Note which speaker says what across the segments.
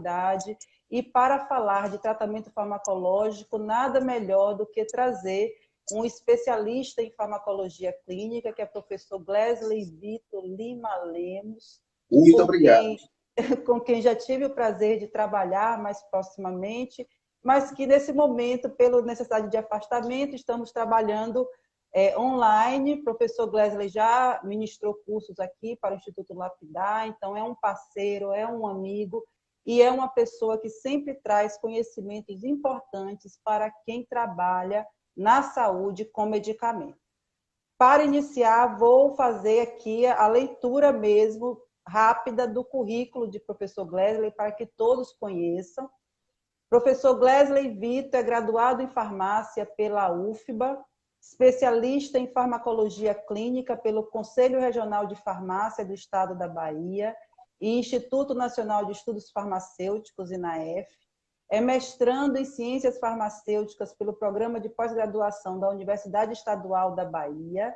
Speaker 1: qualidade. E para falar de tratamento farmacológico, nada melhor do que trazer um especialista em farmacologia clínica, que é o professor Glesley Vitor Lima Lemos,
Speaker 2: Muito obrigado.
Speaker 1: Com quem já tive o prazer de trabalhar mais proximamente, mas que nesse momento, pela necessidade de afastamento, estamos trabalhando online. O professor Glesley já ministrou cursos aqui para o Instituto Lapidar, então é um parceiro, é um amigo e é uma pessoa que sempre traz conhecimentos importantes para quem trabalha na saúde com medicamento. Para iniciar, vou fazer aqui a leitura mesmo rápida do currículo de professor Glesley para que todos conheçam. Professor Glesley Vitor é graduado em farmácia pela UFBA, especialista em farmacologia clínica pelo Conselho Regional de Farmácia do Estado da Bahia e Instituto Nacional de Estudos Farmacêuticos, INAF. É mestrando em Ciências Farmacêuticas pelo Programa de Pós-Graduação da Universidade Estadual da Bahia.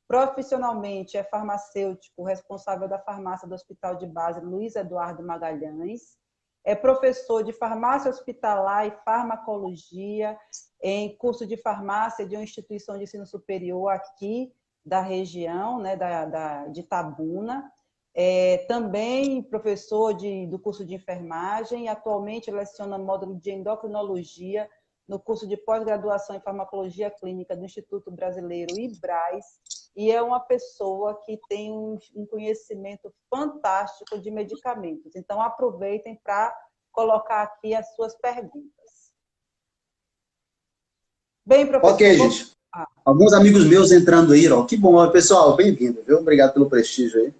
Speaker 1: Profissionalmente, é farmacêutico responsável da farmácia do Hospital de Base Luiz Eduardo Magalhães. É professor de farmácia hospitalar e farmacologia em curso de farmácia de uma instituição de ensino superior aqui da região, né, de Itabuna. Também professor do curso de enfermagem. Atualmente leciona módulo de endocrinologia no curso de pós-graduação em farmacologia clínica do Instituto Brasileiro IBRAS, e é uma pessoa que tem um conhecimento fantástico de medicamentos. Então, aproveitem para colocar aqui as suas perguntas. Bem, professor...
Speaker 2: Ok, gente. Alguns amigos meus entrando aí, ó. Que bom, pessoal, bem-vindo, viu? Obrigado pelo prestígio aí.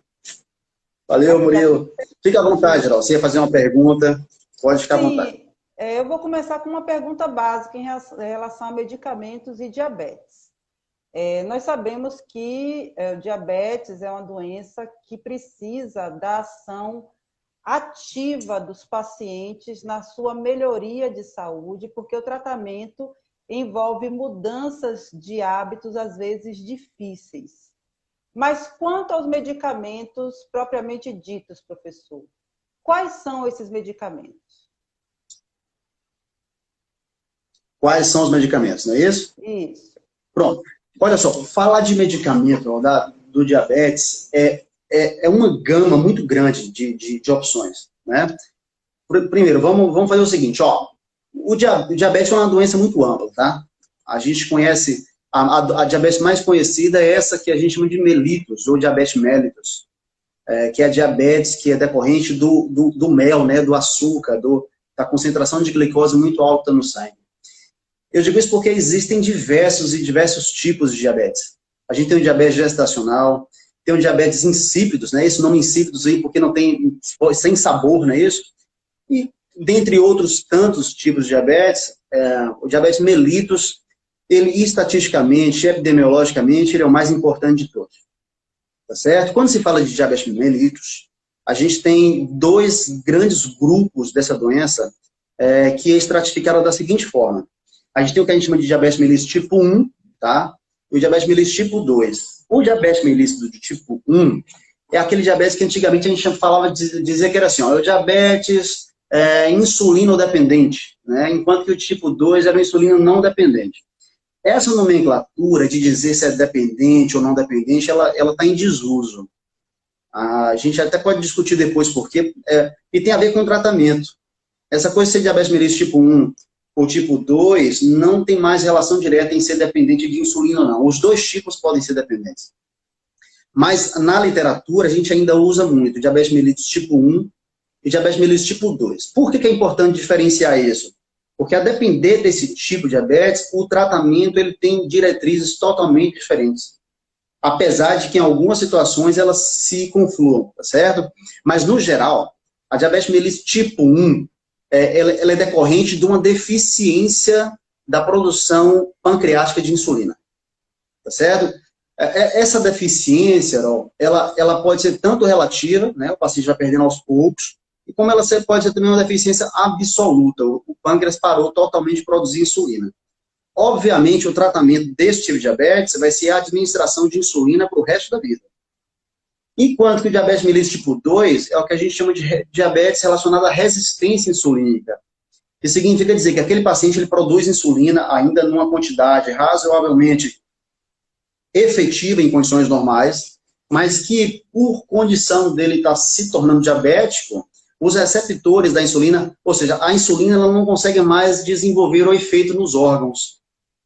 Speaker 2: Valeu, Murilo. Fica à vontade, Geraldo. Você ia fazer uma pergunta, pode ficar à vontade.
Speaker 1: Eu vou começar com uma pergunta básica em relação a medicamentos e diabetes. Nós sabemos que o diabetes é uma doença que precisa da ação ativa dos pacientes na sua melhoria de saúde, porque o tratamento envolve mudanças de hábitos, às vezes difíceis. Mas quanto aos medicamentos propriamente ditos, professor, quais são esses medicamentos?
Speaker 2: Quais são os medicamentos, não é isso?
Speaker 1: Isso.
Speaker 2: Pronto. Olha só, falar de medicamento do diabetes é uma gama muito grande de opções, né? Primeiro, vamos fazer o seguinte, ó. O diabetes é uma doença muito ampla, tá? A gente conhece, a diabetes mais conhecida é essa que a gente chama de mellitus, ou diabetes mellitus, que é a diabetes que é decorrente do mel, né, do açúcar, da concentração de glicose muito alta no sangue. Eu digo isso porque existem diversos tipos de diabetes. A gente tem o diabetes gestacional, tem o diabetes insípidos, né? Esse nome insípidos aí porque não tem, sem sabor, não é isso? E dentre outros tantos tipos de diabetes, o diabetes mellitus, ele estatisticamente, epidemiologicamente, ele é o mais importante de todos. Tá certo? Quando se fala de diabetes mellitus, a gente tem dois grandes grupos dessa doença que é estratificada da seguinte forma. A gente tem o que a gente chama de diabetes mellitus tipo 1, tá? E o diabetes mellitus tipo 2. O diabetes mellitus do tipo 1 é aquele diabetes que antigamente a gente falava dizia que era assim, ó, o diabetes insulino dependente, né? Enquanto que o tipo 2 era o insulino não dependente. Essa nomenclatura de dizer se é dependente ou não dependente, ela está em desuso. A gente até pode discutir depois por quê, e tem a ver com o tratamento. Essa coisa de ser diabetes mellitus tipo 1 ou tipo 2 não tem mais relação direta em ser dependente de insulina ou não. Os dois tipos podem ser dependentes. Mas na literatura a gente ainda usa muito diabetes mellitus tipo 1 e diabetes mellitus tipo 2. Por que é importante diferenciar isso? Porque a depender desse tipo de diabetes, o tratamento ele tem diretrizes totalmente diferentes. Apesar de que em algumas situações elas se confluam, tá certo? Mas no geral, a diabetes mellitus tipo 1, ela é decorrente de uma deficiência da produção pancreática de insulina. Tá certo? Essa deficiência, ela pode ser tanto relativa, né, o paciente vai perdendo aos poucos, e como ela pode ser também uma deficiência absoluta, o pâncreas parou totalmente de produzir insulina. Obviamente, o tratamento desse tipo de diabetes vai ser a administração de insulina para o resto da vida. Enquanto que o diabetes mellitus tipo 2 é o que a gente chama de diabetes relacionado à resistência insulínica. Isso significa dizer que aquele paciente ele produz insulina ainda numa quantidade razoavelmente efetiva em condições normais, mas que por condição dele estar se tornando diabético, os receptores da insulina, ou seja, a insulina ela não consegue mais desenvolver o efeito nos órgãos,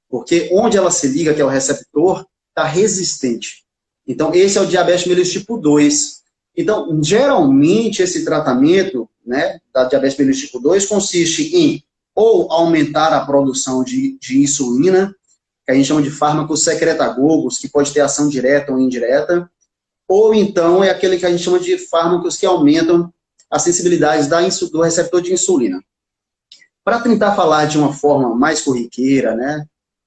Speaker 2: porque onde ela se liga, que é o receptor, está resistente. Então, esse é o diabetes mellitus tipo 2. Então, geralmente, esse tratamento, né, da diabetes mellitus tipo 2 consiste em ou aumentar a produção de insulina, que a gente chama de fármacos secretagogos, que pode ter ação direta ou indireta, ou então é aquele que a gente chama de fármacos que aumentam a sensibilidade do receptor de insulina. Para tentar falar de uma forma mais corriqueira, né,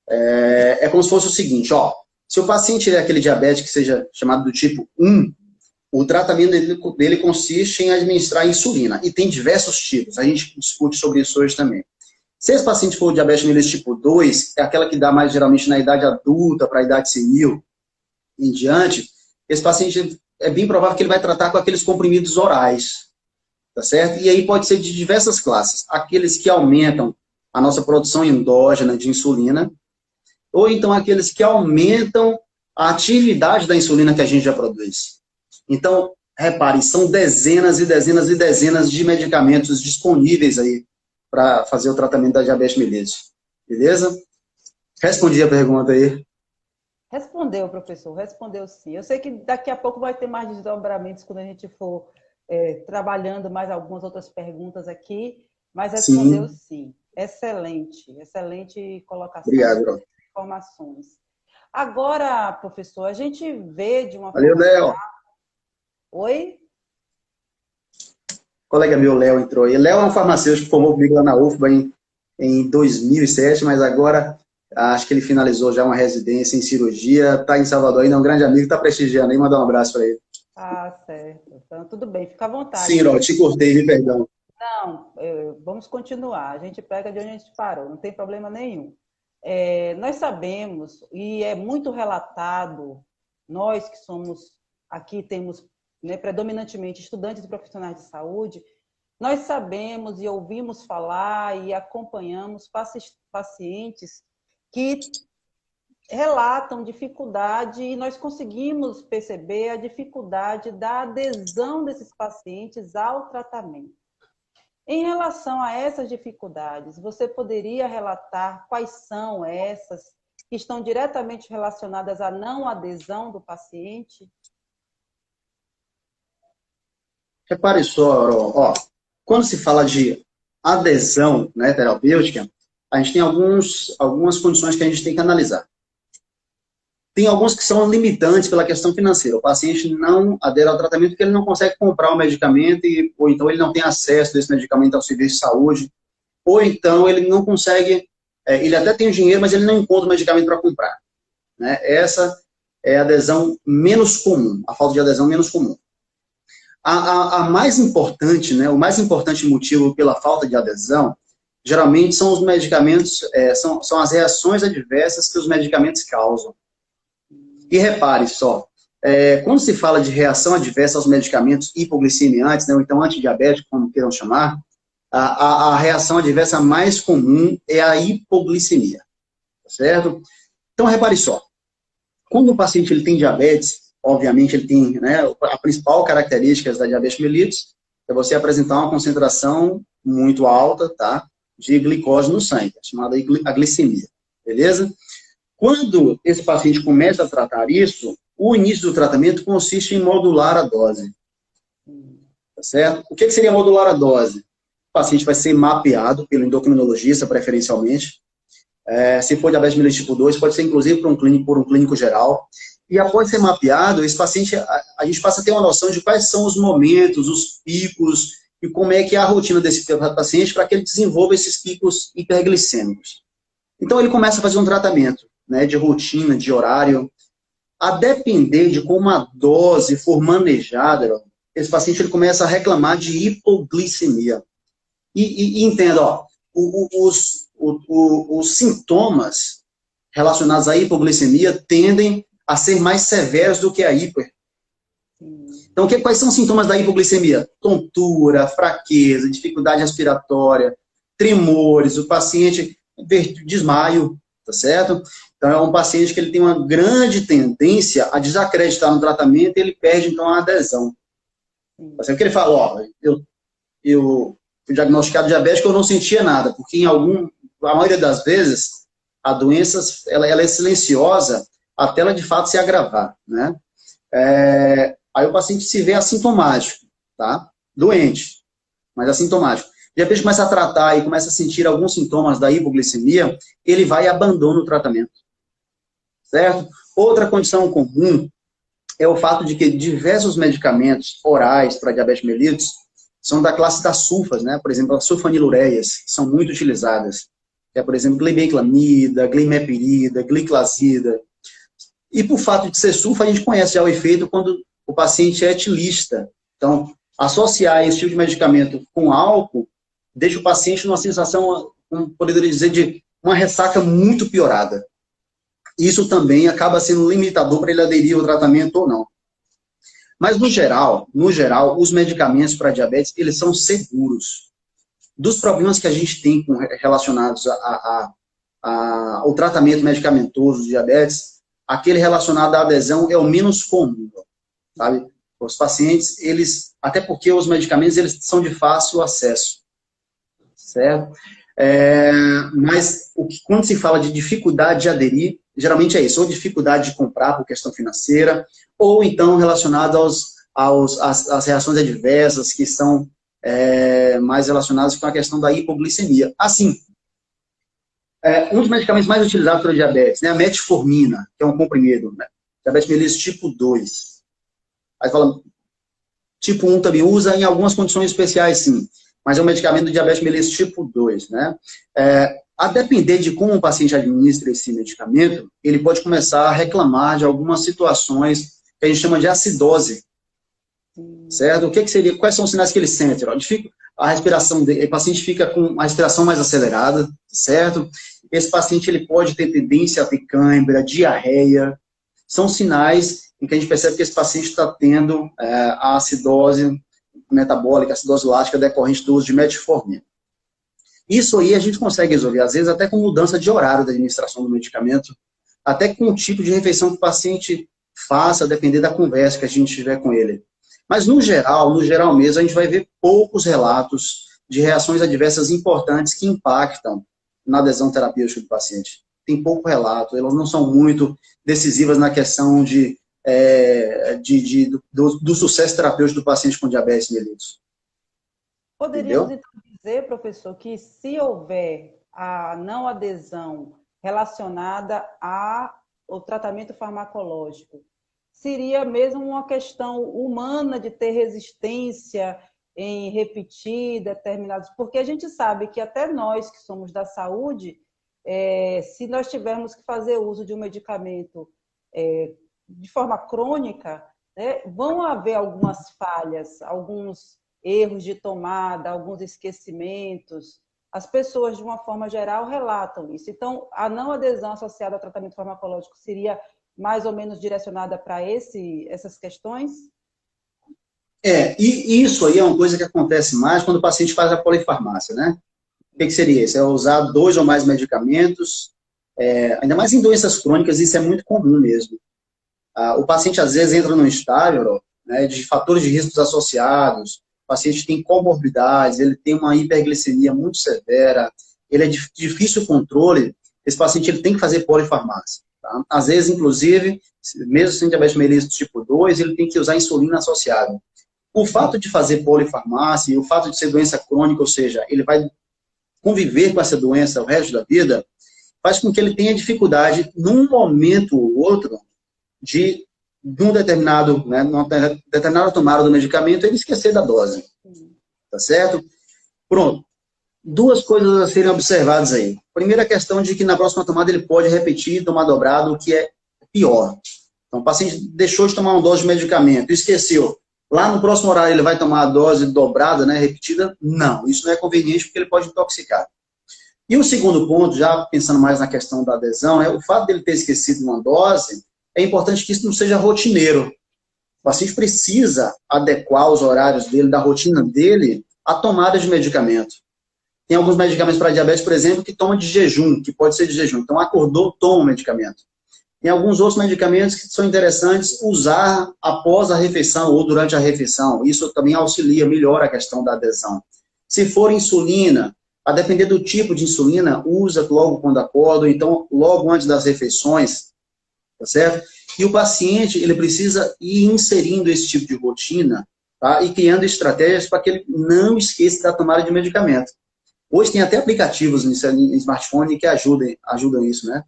Speaker 2: é como se fosse o seguinte, ó, se o paciente é aquele diabético que seja chamado do tipo 1, o tratamento dele consiste em administrar insulina, e tem diversos tipos, a gente discute sobre isso hoje também. Se esse paciente for diabetes mellitus tipo 2, é aquela que dá mais geralmente na idade adulta, para a idade senil em diante, esse paciente é bem provável que ele vai tratar com aqueles comprimidos orais, tá certo? E aí pode ser de diversas classes, aqueles que aumentam a nossa produção endógena de insulina, ou então aqueles que aumentam a atividade da insulina que a gente já produz. Então, reparem, são dezenas e dezenas e dezenas de medicamentos disponíveis aí para fazer o tratamento da diabetes mellitus. Beleza? Respondi a pergunta aí.
Speaker 1: Respondeu, professor, respondeu sim. Eu sei que daqui a pouco vai ter mais desdobramentos quando a gente for trabalhando mais algumas outras perguntas aqui, mas respondeu sim. Excelente, excelente colocação.
Speaker 2: Obrigado,
Speaker 1: informações. Agora, professor, a gente vê de uma
Speaker 2: Valeu,
Speaker 1: forma...
Speaker 2: Léo.
Speaker 1: Oi?
Speaker 2: O colega meu, Léo, entrou aí. Léo é um farmacêutico que formou comigo lá na UFBA em 2007, mas agora acho que ele finalizou já uma residência em cirurgia, está em Salvador ainda, é um grande amigo, está prestigiando aí, mandar um abraço para ele.
Speaker 1: Ah, certo. Então, tudo bem, fica à vontade.
Speaker 2: Sim, Ró, te cortei, me perdão.
Speaker 1: Não, vamos continuar. A gente pega de onde a gente parou, não tem problema nenhum. Nós sabemos, e é muito relatado, nós que somos, aqui temos, né, predominantemente estudantes e profissionais de saúde, nós sabemos e ouvimos falar e acompanhamos pacientes que relatam dificuldade e nós conseguimos perceber a dificuldade da adesão desses pacientes ao tratamento. Em relação a essas dificuldades, você poderia relatar quais são essas que estão diretamente relacionadas à não adesão do paciente?
Speaker 2: Repare só, ó, quando se fala de adesão, né, terapêutica, a gente tem algumas condições que a gente tem que analisar. Tem alguns que são limitantes pela questão financeira. O paciente não adere ao tratamento porque ele não consegue comprar o medicamento, ou então ele não tem acesso desse medicamento ao serviço de saúde, ou então ele não consegue, ele até tem o dinheiro, mas ele não encontra o medicamento para comprar. Né? Essa é a adesão menos comum, a falta de adesão menos comum. A mais importante, né, o mais importante motivo pela falta de adesão, geralmente são os medicamentos, são as reações adversas que os medicamentos causam. E repare só, quando se fala de reação adversa aos medicamentos hipoglicemiantes, né, ou então antidiabéticos, como queiram chamar, a reação adversa mais comum é a hipoglicemia, certo? Então, repare só, quando o paciente ele tem diabetes, obviamente ele tem, né, a principal característica da diabetes mellitus é você apresentar uma concentração muito alta, tá, de glicose no sangue, chamada a glicemia, beleza? Quando esse paciente começa a tratar isso, o início do tratamento consiste em modular a dose. Tá certo? O que seria modular a dose? O paciente vai ser mapeado pelo endocrinologista, preferencialmente. Se for diabetes mellitus tipo 2, pode ser inclusive por um clínico geral. E após ser mapeado, esse paciente, a gente passa a ter uma noção de quais são os momentos, os picos, e como é que é a rotina desse paciente para que ele desenvolva esses picos hiperglicêmicos. Então, ele começa a fazer um tratamento, né, de rotina, de horário, a depender de como a dose for manejada, esse paciente ele começa a reclamar de hipoglicemia. E entenda, ó, os sintomas relacionados à hipoglicemia tendem a ser mais severos do que a hiper. Então, quais são os sintomas da hipoglicemia? Tontura, fraqueza, dificuldade respiratória, tremores, o paciente desmaio, tá certo? Então, é um paciente que ele tem uma grande tendência a desacreditar no tratamento e ele perde, então, a adesão. Tá certo? Porque ele fala, ó, eu fui diagnosticado diabético, eu não sentia nada, porque a maioria das vezes, a doença, ela é silenciosa até ela, de fato, se agravar, né? Aí o paciente se vê assintomático, tá? Doente, mas assintomático. De repente começa a tratar e começa a sentir alguns sintomas da hipoglicemia, ele vai e abandona o tratamento, certo? Outra condição comum é o fato de que diversos medicamentos orais para diabetes mellitus são da classe das sulfas, né? Por exemplo, as sulfanilureias, que são muito utilizadas. Que é, por exemplo, glibenclamida, glimepirida, gliclazida. E por fato de ser sulfa, a gente conhece já o efeito quando o paciente é etilista. Então, associar esse tipo de medicamento com álcool deixa o paciente numa sensação, poderia dizer, de uma ressaca muito piorada. Isso também acaba sendo limitador para ele aderir ao tratamento ou não. Mas, no geral, os medicamentos para diabetes, eles são seguros. Dos problemas que a gente tem relacionados ao tratamento medicamentoso de diabetes, aquele relacionado à adesão é o menos comum, sabe? Os pacientes, até porque os medicamentos, eles são de fácil acesso, certo? Mas quando se fala de dificuldade de aderir, geralmente é isso, ou dificuldade de comprar por questão financeira, ou então relacionado às reações adversas que são mais relacionadas com a questão da hipoglicemia. Assim, um dos medicamentos mais utilizados para diabetes, né, a metformina, que é um comprimido, né, diabetes mellitus tipo 2. Aí fala, tipo 1 também usa em algumas condições especiais, sim, mas é um medicamento do diabetes mellitus tipo 2, né? A depender de como o paciente administra esse medicamento, ele pode começar a reclamar de algumas situações que a gente chama de acidose, certo? O que seria? Quais são os sinais que ele sente? A respiração dele, o paciente fica com a respiração mais acelerada, certo? Esse paciente ele pode ter tendência a ter cãibra, diarreia. São sinais em que a gente percebe que esse paciente está tendo a acidose metabólica, a acidose lática decorrente do uso de metformina. Isso aí a gente consegue resolver, às vezes até com mudança de horário da administração do medicamento, até com o tipo de refeição que o paciente faça, a depender da conversa que a gente tiver com ele. Mas no geral mesmo, a gente vai ver poucos relatos de reações adversas importantes que impactam na adesão terapêutica do paciente. Tem pouco relato, elas não são muito decisivas na questão do sucesso terapêutico do paciente com diabetes mellitus.
Speaker 1: Poderíamos então dizer, professor, que se houver a não adesão relacionada ao tratamento farmacológico, seria mesmo uma questão humana de ter resistência em repetir determinados... Porque a gente sabe que até nós que somos da saúde, se nós tivermos que fazer uso de um medicamento de forma crônica, né, vão haver algumas falhas, alguns erros de tomada, alguns esquecimentos. As pessoas, de uma forma geral, relatam isso. Então, a não adesão associada ao tratamento farmacológico seria mais ou menos direcionada para essas questões?
Speaker 2: E isso aí é uma coisa que acontece mais quando o paciente faz a polifarmácia, né? O que seria isso? É usar 2 ou mais medicamentos, ainda mais em doenças crônicas, isso é muito comum mesmo. O paciente, às vezes, entra num estágio, né, de fatores de riscos associados, o paciente tem comorbidades, ele tem uma hiperglicemia muito severa, ele é de difícil controle, esse paciente ele tem que fazer polifarmácia. Tá? Às vezes, inclusive, mesmo sem diabetes mellitus tipo 2, ele tem que usar insulina associada. O fato de fazer polifarmácia e o fato de ser doença crônica, ou seja, ele vai conviver com essa doença o resto da vida, faz com que ele tenha dificuldade, num momento ou outro, de um determinado, né, numa determinada tomada do medicamento, ele esquecer da dose. Tá certo? Pronto. 2 coisas a serem observadas aí. Primeira questão de que na próxima tomada ele pode repetir, tomar dobrado, o que é pior. Então, o paciente deixou de tomar uma dose de medicamento, esqueceu. Lá no próximo horário ele vai tomar a dose dobrada, né, repetida? Não, isso não é conveniente porque ele pode intoxicar. E o segundo ponto, já pensando mais na questão da adesão, o fato dele ter esquecido uma dose, é importante que isso não seja rotineiro. O paciente precisa adequar os horários dele, da rotina dele, à tomada de medicamento. Tem alguns medicamentos para diabetes, por exemplo, que toma de jejum, que pode ser de jejum. Então, acordou, toma o medicamento. Tem alguns outros medicamentos que são interessantes usar após a refeição ou durante a refeição. Isso também auxilia, melhora a questão da adesão. Se for insulina, a depender do tipo de insulina, usa logo quando acorda, ou então logo antes das refeições, tá certo? E o paciente, ele precisa ir inserindo esse tipo de rotina, tá? E criando estratégias para que ele não esqueça da tomada de medicamento. Hoje tem até aplicativos em smartphone que ajudam isso, né?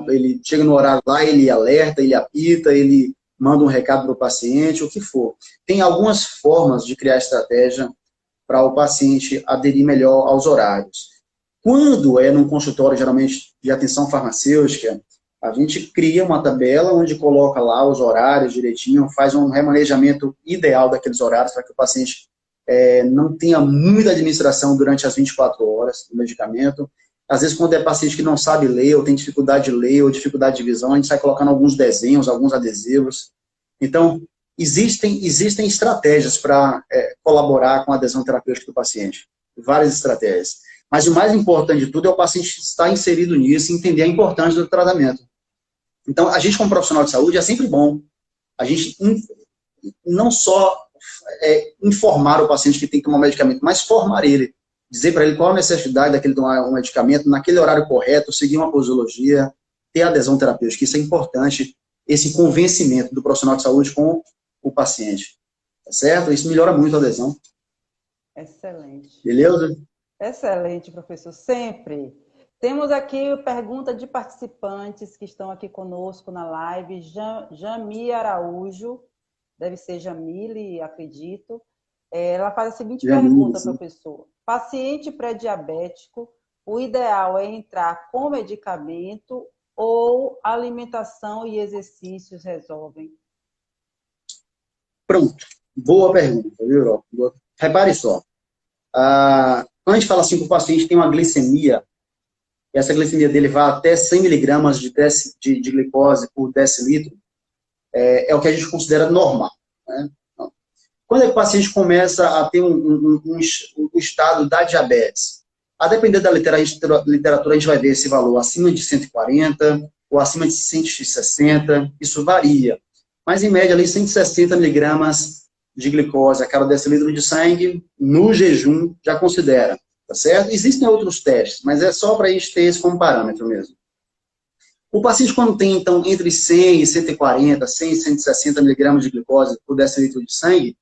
Speaker 2: Ele chega no horário lá, ele alerta, ele apita, ele manda um recado para o paciente, o que for. Tem algumas formas de criar estratégia para o paciente aderir melhor aos horários. Quando é num consultório, geralmente, de atenção farmacêutica, a gente cria uma tabela onde coloca lá os horários direitinho, faz um remanejamento ideal daqueles horários para que o paciente não tenha muita administração durante as 24 horas do medicamento. Às vezes, quando é paciente que não sabe ler, ou tem dificuldade de ler, ou dificuldade de visão, a gente sai colocando alguns desenhos, alguns adesivos. Então, existem estratégias para colaborar com a adesão terapêutica do paciente. Várias estratégias. Mas o mais importante de tudo é o paciente estar inserido nisso e entender a importância do tratamento. Então, a gente, como profissional de saúde, é sempre bom a gente não só informar o paciente que tem que tomar um medicamento, mas formar ele. Dizer para ele qual a necessidade daquele tomar um medicamento, naquele horário correto, seguir uma posologia, ter adesão terapêutica. Isso é importante, esse convencimento do profissional de saúde com o paciente. Tá certo? Isso melhora muito a adesão.
Speaker 1: Excelente.
Speaker 2: Beleza?
Speaker 1: Excelente, professor. Sempre. Temos aqui pergunta de participantes que estão aqui conosco na live. Jami Araújo, deve ser Jamile, acredito. Ela faz a seguinte pergunta, professor. Paciente pré-diabético, o ideal é entrar com medicamento ou alimentação e exercícios resolvem?
Speaker 2: Pronto. Boa pergunta, viu, Rob? Repare só. Quando a gente fala assim que o paciente tem uma glicemia, e essa glicemia dele vai até 100 miligramas de glicose por decilitro, é o que a gente considera normal, né? Quando o paciente começa a ter um estado da diabetes, a depender da literatura, a gente vai ver esse valor acima de 140 ou acima de 160, isso varia. Mas, em média, ali, 160 miligramas de glicose a cada decilitro de sangue, no jejum, já considera, tá certo? Existem outros testes, mas é só para a gente ter esse como parâmetro mesmo. O paciente, quando tem, então, entre 100 e 140, 100 e 160 miligramas de glicose por decilitro de sangue,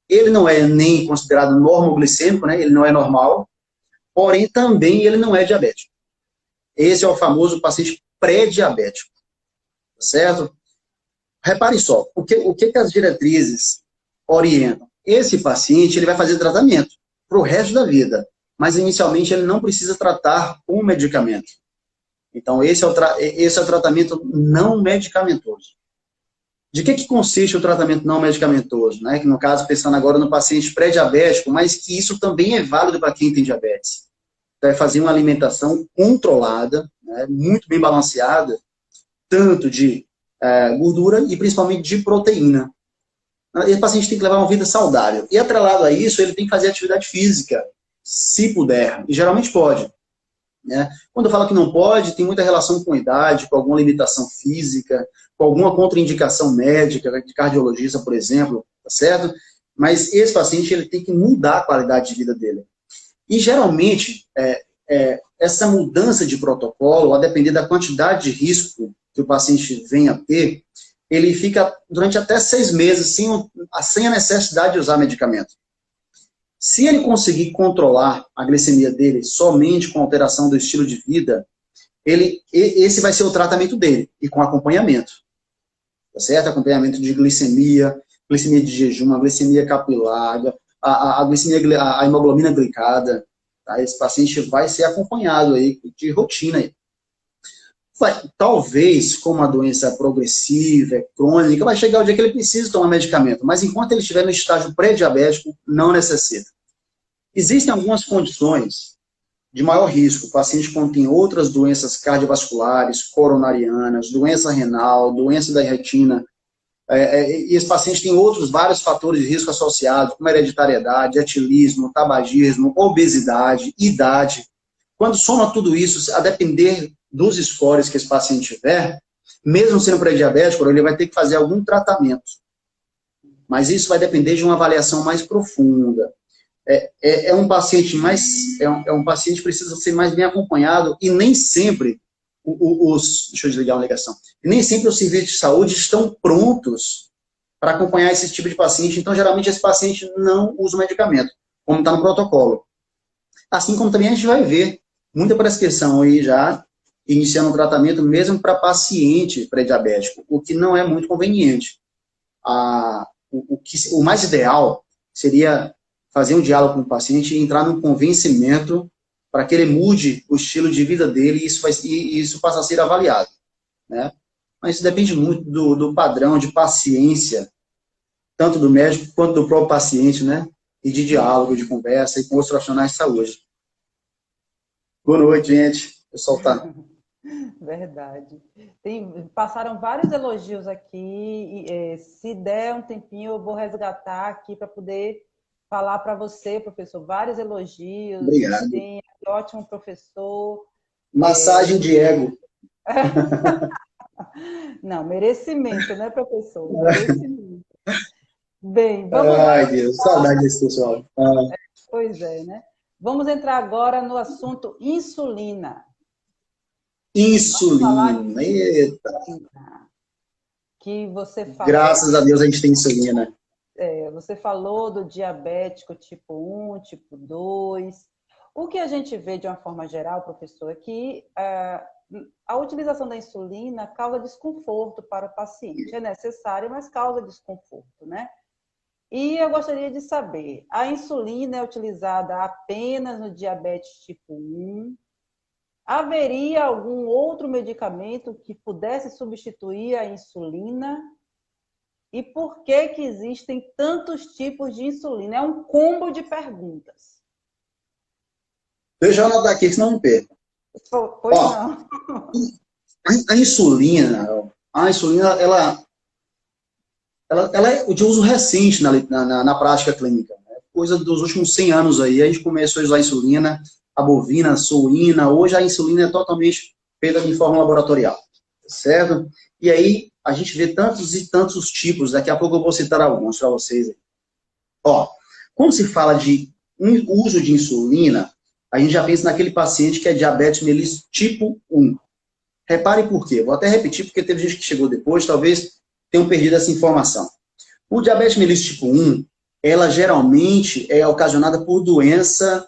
Speaker 2: ele não é nem considerado normoglicêmico, né? Ele não é normal, porém também ele não é diabético. Esse é o famoso paciente pré-diabético, certo? Repare só, o que as diretrizes orientam? Esse paciente ele vai fazer tratamento para o resto da vida, mas inicialmente ele não precisa tratar com medicamento. Então esse é o tratamento não medicamentoso. De que consiste o tratamento não medicamentoso? Né? Que no caso, pensando agora no paciente pré-diabético, mas que isso também é válido para quem tem diabetes. Então, é fazer uma alimentação controlada, né, muito bem balanceada, tanto de gordura e principalmente de proteína. Esse paciente tem que levar uma vida saudável. E atrelado a isso, ele tem que fazer atividade física, se puder. E geralmente pode. Né? Quando eu falo que não pode, tem muita relação com idade, com alguma limitação física, com alguma contraindicação médica, de cardiologista, por exemplo, tá certo? Mas esse paciente ele tem que mudar a qualidade de vida dele. E geralmente, essa mudança de protocolo, a depender da quantidade de risco que o paciente venha a ter, ele fica durante até 6 meses sem a necessidade de usar medicamento. Se ele conseguir controlar a glicemia dele somente com alteração do estilo de vida, esse vai ser o tratamento dele, e com acompanhamento. Tá certo? Acompanhamento de glicemia de jejum, a glicemia capilar, a hemoglobina glicada. Tá? Esse paciente vai ser acompanhado aí de rotina. Aí. Talvez, como a doença é progressiva, é crônica, vai chegar o dia que ele precisa tomar medicamento, mas enquanto ele estiver no estágio pré-diabético, não necessita. Existem algumas condições de maior risco. O paciente quando tem outras doenças cardiovasculares, coronarianas, doença renal, doença da retina, E esse paciente tem outros vários fatores de risco associados, como hereditariedade, etilismo, tabagismo, obesidade, idade. Quando soma tudo isso, a depender dos scores que esse paciente tiver, mesmo sendo pré-diabético, ele vai ter que fazer algum tratamento. Mas isso vai depender de uma avaliação mais profunda. Um paciente um paciente que precisa ser mais bem acompanhado e nem sempre deixa eu desligar uma ligação. Nem sempre os serviços de saúde estão prontos para acompanhar esse tipo de paciente. Então, geralmente, esse paciente não usa o medicamento, como está no protocolo. Assim como também a gente vai ver muita prescrição aí já iniciando um tratamento mesmo para paciente pré-diabético, o que não é muito conveniente. O mais ideal seria fazer um diálogo com o paciente e entrar num convencimento para que ele mude o estilo de vida dele e isso passa a ser avaliado, né? Mas isso depende muito do padrão de paciência, tanto do médico quanto do próprio paciente, né? E de diálogo, de conversa e com os profissionais de saúde. Boa noite, gente. O pessoal tá...
Speaker 1: Verdade. Passaram vários elogios aqui. Se der um tempinho, eu vou resgatar aqui para poder falar para você, professor, vários elogios.
Speaker 2: Obrigado.
Speaker 1: Tem ótimo professor.
Speaker 2: Massagem de ego.
Speaker 1: Não, merecimento, né, professor? Merecimento. Bem, vamos lá.
Speaker 2: Ai, Deus, saudade desse pessoal.
Speaker 1: Pois é, né? Vamos entrar agora no assunto insulina.
Speaker 2: Insulina, eita.
Speaker 1: Que você falou.
Speaker 2: Graças a Deus a gente tem insulina.
Speaker 1: Você falou do diabético tipo 1, tipo 2. O que a gente vê de uma forma geral, professor, é que a utilização da insulina causa desconforto para o paciente. É necessário, mas causa desconforto, né? E eu gostaria de saber, a insulina é utilizada apenas no diabetes tipo 1? Haveria algum outro medicamento que pudesse substituir a insulina? E por que que existem tantos tipos de insulina? É um combo de perguntas.
Speaker 2: Deixa eu anotar aqui, senão não perco.
Speaker 1: Pois não.
Speaker 2: A insulina, ela é de uso recente na prática clínica. Né? Coisa dos últimos 100 anos aí, a gente começou a usar a insulina, a bovina, a suína. Hoje a insulina é totalmente feita de forma laboratorial, certo? E aí a gente vê tantos e tantos tipos, daqui a pouco eu vou citar alguns para vocês. Quando se fala de uso de insulina, a gente já pensa naquele paciente que é diabetes mellitus tipo 1. Repare por quê. Vou até repetir, porque teve gente que chegou depois, talvez tenham perdido essa informação. O diabetes mellitus tipo 1, ela geralmente é ocasionada por doença...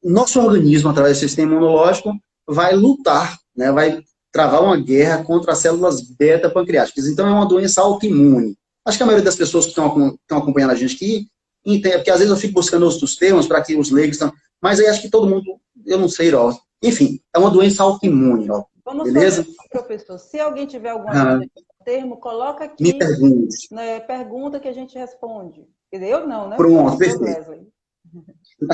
Speaker 2: Nosso organismo, através do sistema imunológico, vai lutar, né, vai travar uma guerra contra as células beta pancreáticas. Então, é uma doença autoimune. Acho que a maioria das pessoas que estão acompanhando a gente aqui entende, porque às vezes eu fico buscando outros termos para que os leigos estão... Mas aí acho que todo mundo, eu não sei, enfim, é uma doença autoimune,
Speaker 1: Vamos
Speaker 2: beleza?
Speaker 1: fazer, professor. Se alguém tiver alguma dúvida no termo, coloca aqui.
Speaker 2: Me pergunte.
Speaker 1: Né, pergunta que a gente responde. Quer dizer, eu não, né?
Speaker 2: Pronto, perfeito.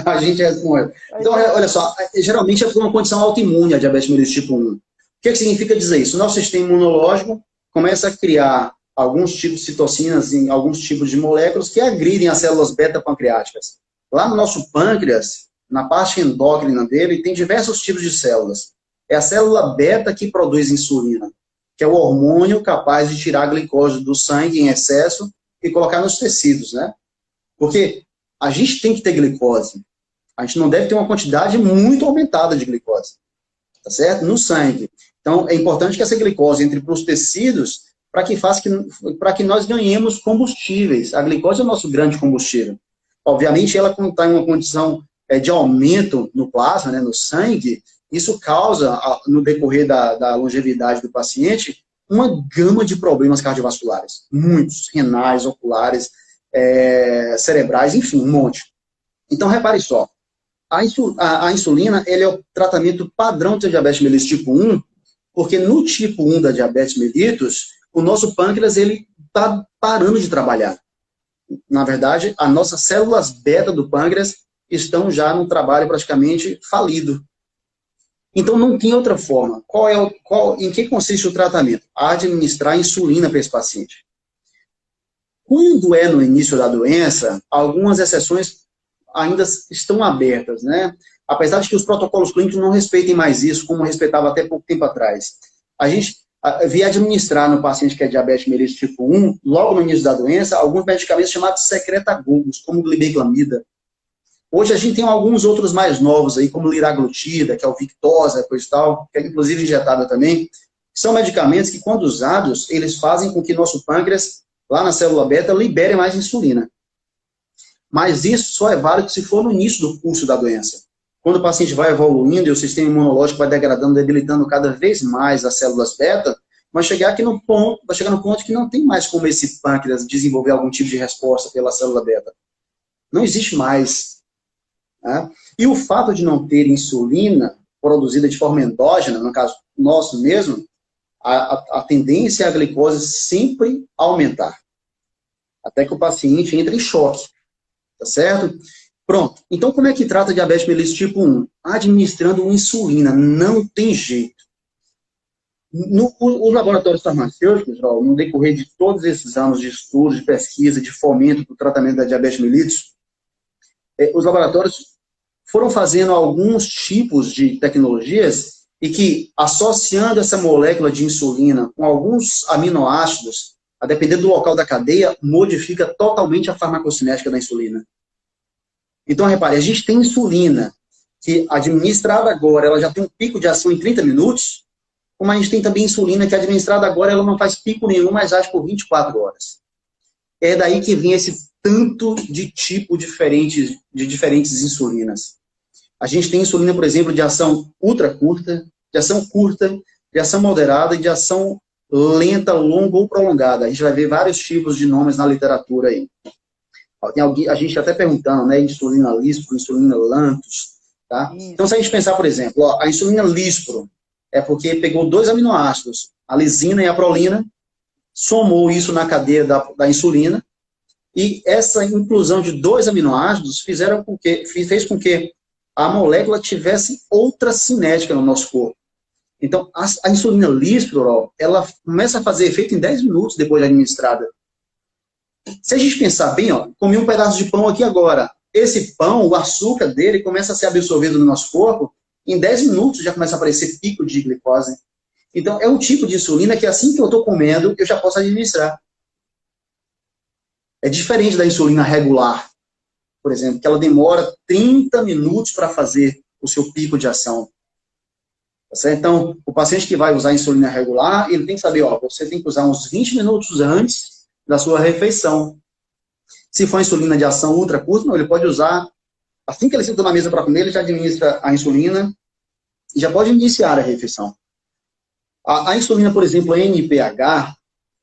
Speaker 2: A gente responde. Então, olha só, geralmente é por uma condição autoimune a diabetes mellitus tipo 1. O que significa dizer isso? O nosso sistema imunológico começa a criar alguns tipos de citocinas em alguns tipos de moléculas que agridem as células beta-pancreáticas. Lá no nosso pâncreas, na parte endócrina dele, tem diversos tipos de células. É a célula beta que produz insulina, que é o hormônio capaz de tirar a glicose do sangue em excesso e colocar nos tecidos, né? Porque a gente tem que ter glicose. A gente não deve ter uma quantidade muito aumentada de glicose, tá certo? No sangue. Então, é importante que essa glicose entre para os tecidos para que nós ganhemos combustíveis. A glicose é o nosso grande combustível. Obviamente, ela está em uma condição de aumento no plasma, né, no sangue, isso causa, no decorrer da longevidade do paciente, uma gama de problemas cardiovasculares. Muitos, renais, oculares, cerebrais, enfim, um monte. Então, repare só, a insulina ele é o tratamento padrão de diabetes mellitus tipo 1, porque no tipo 1 da diabetes mellitus, o nosso pâncreas está parando de trabalhar. Na verdade, as nossas células beta do pâncreas estão já num trabalho praticamente falido. Então, não tem outra forma. Em que consiste o tratamento? Administrar insulina para esse paciente. Quando é no início da doença, algumas exceções ainda estão abertas, né? Apesar de que os protocolos clínicos não respeitem mais isso, como respeitava até pouco tempo atrás. A gente via administrar no paciente que é diabetes mellitus tipo 1, logo no início da doença, alguns medicamentos chamados secretagogos, como glibenclamida. Hoje a gente tem alguns outros mais novos aí, como liraglutida, que é o Victoza, coisa e tal, que é inclusive injetável também. São medicamentos que, quando usados, eles fazem com que nosso pâncreas, lá na célula beta, libere mais insulina. Mas isso só é válido se for no início do curso da doença. Quando o paciente vai evoluindo e o sistema imunológico vai degradando, debilitando cada vez mais as células beta, vai chegar no ponto que não tem mais como esse pâncreas desenvolver algum tipo de resposta pela célula beta. Não existe mais. Né? E o fato de não ter insulina produzida de forma endógena, no caso nosso mesmo, a tendência é a glicose sempre aumentar. Até que o paciente entre em choque. Tá certo? Pronto. Então, como é que trata diabetes mellitus tipo 1? Administrando insulina. Não tem jeito. Os laboratórios farmacêuticos, no decorrer de todos esses anos de estudo, de pesquisa, de fomento do tratamento da diabetes mellitus, os laboratórios foram fazendo alguns tipos de tecnologias e que, associando essa molécula de insulina com alguns aminoácidos, a depender do local da cadeia, modifica totalmente a farmacocinética da insulina. Então, repare, a gente tem insulina, que administrada agora, ela já tem um pico de ação em 30 minutos, como a gente tem também insulina, que administrada agora, ela não faz pico nenhum, mas age por 24 horas. É daí que vem esse tanto de tipo diferentes, de diferentes insulinas. A gente tem insulina, por exemplo, de ação ultra curta, de ação moderada e de ação lenta, longa ou prolongada. A gente vai ver vários tipos de nomes na literatura aí. Tem alguém, a gente até perguntando, né, insulina Lispro, insulina Lantus, tá? Então, se a gente pensar, por exemplo, a insulina Lispro é porque pegou 2 aminoácidos, a lisina e a prolina, somou isso na cadeia da insulina, e essa inclusão de 2 aminoácidos fez com que a molécula tivesse outra cinética no nosso corpo. Então, a insulina Lispro, ela começa a fazer efeito em 10 minutos depois de administrada. Se a gente pensar bem, comi um pedaço de pão aqui agora. Esse pão, o açúcar dele começa a ser absorvido no nosso corpo, em 10 minutos já começa a aparecer pico de glicose. Então, é um tipo de insulina que assim que eu estou comendo, eu já posso administrar. É diferente da insulina regular, por exemplo, que ela demora 30 minutos para fazer o seu pico de ação. Então, o paciente que vai usar insulina regular, ele tem que saber, você tem que usar uns 20 minutos antes da sua refeição. Se for insulina de ação ultra curta, não, ele pode usar, assim que ele senta na mesa para comer, ele já administra a insulina e já pode iniciar a refeição. A insulina, por exemplo, a NPH,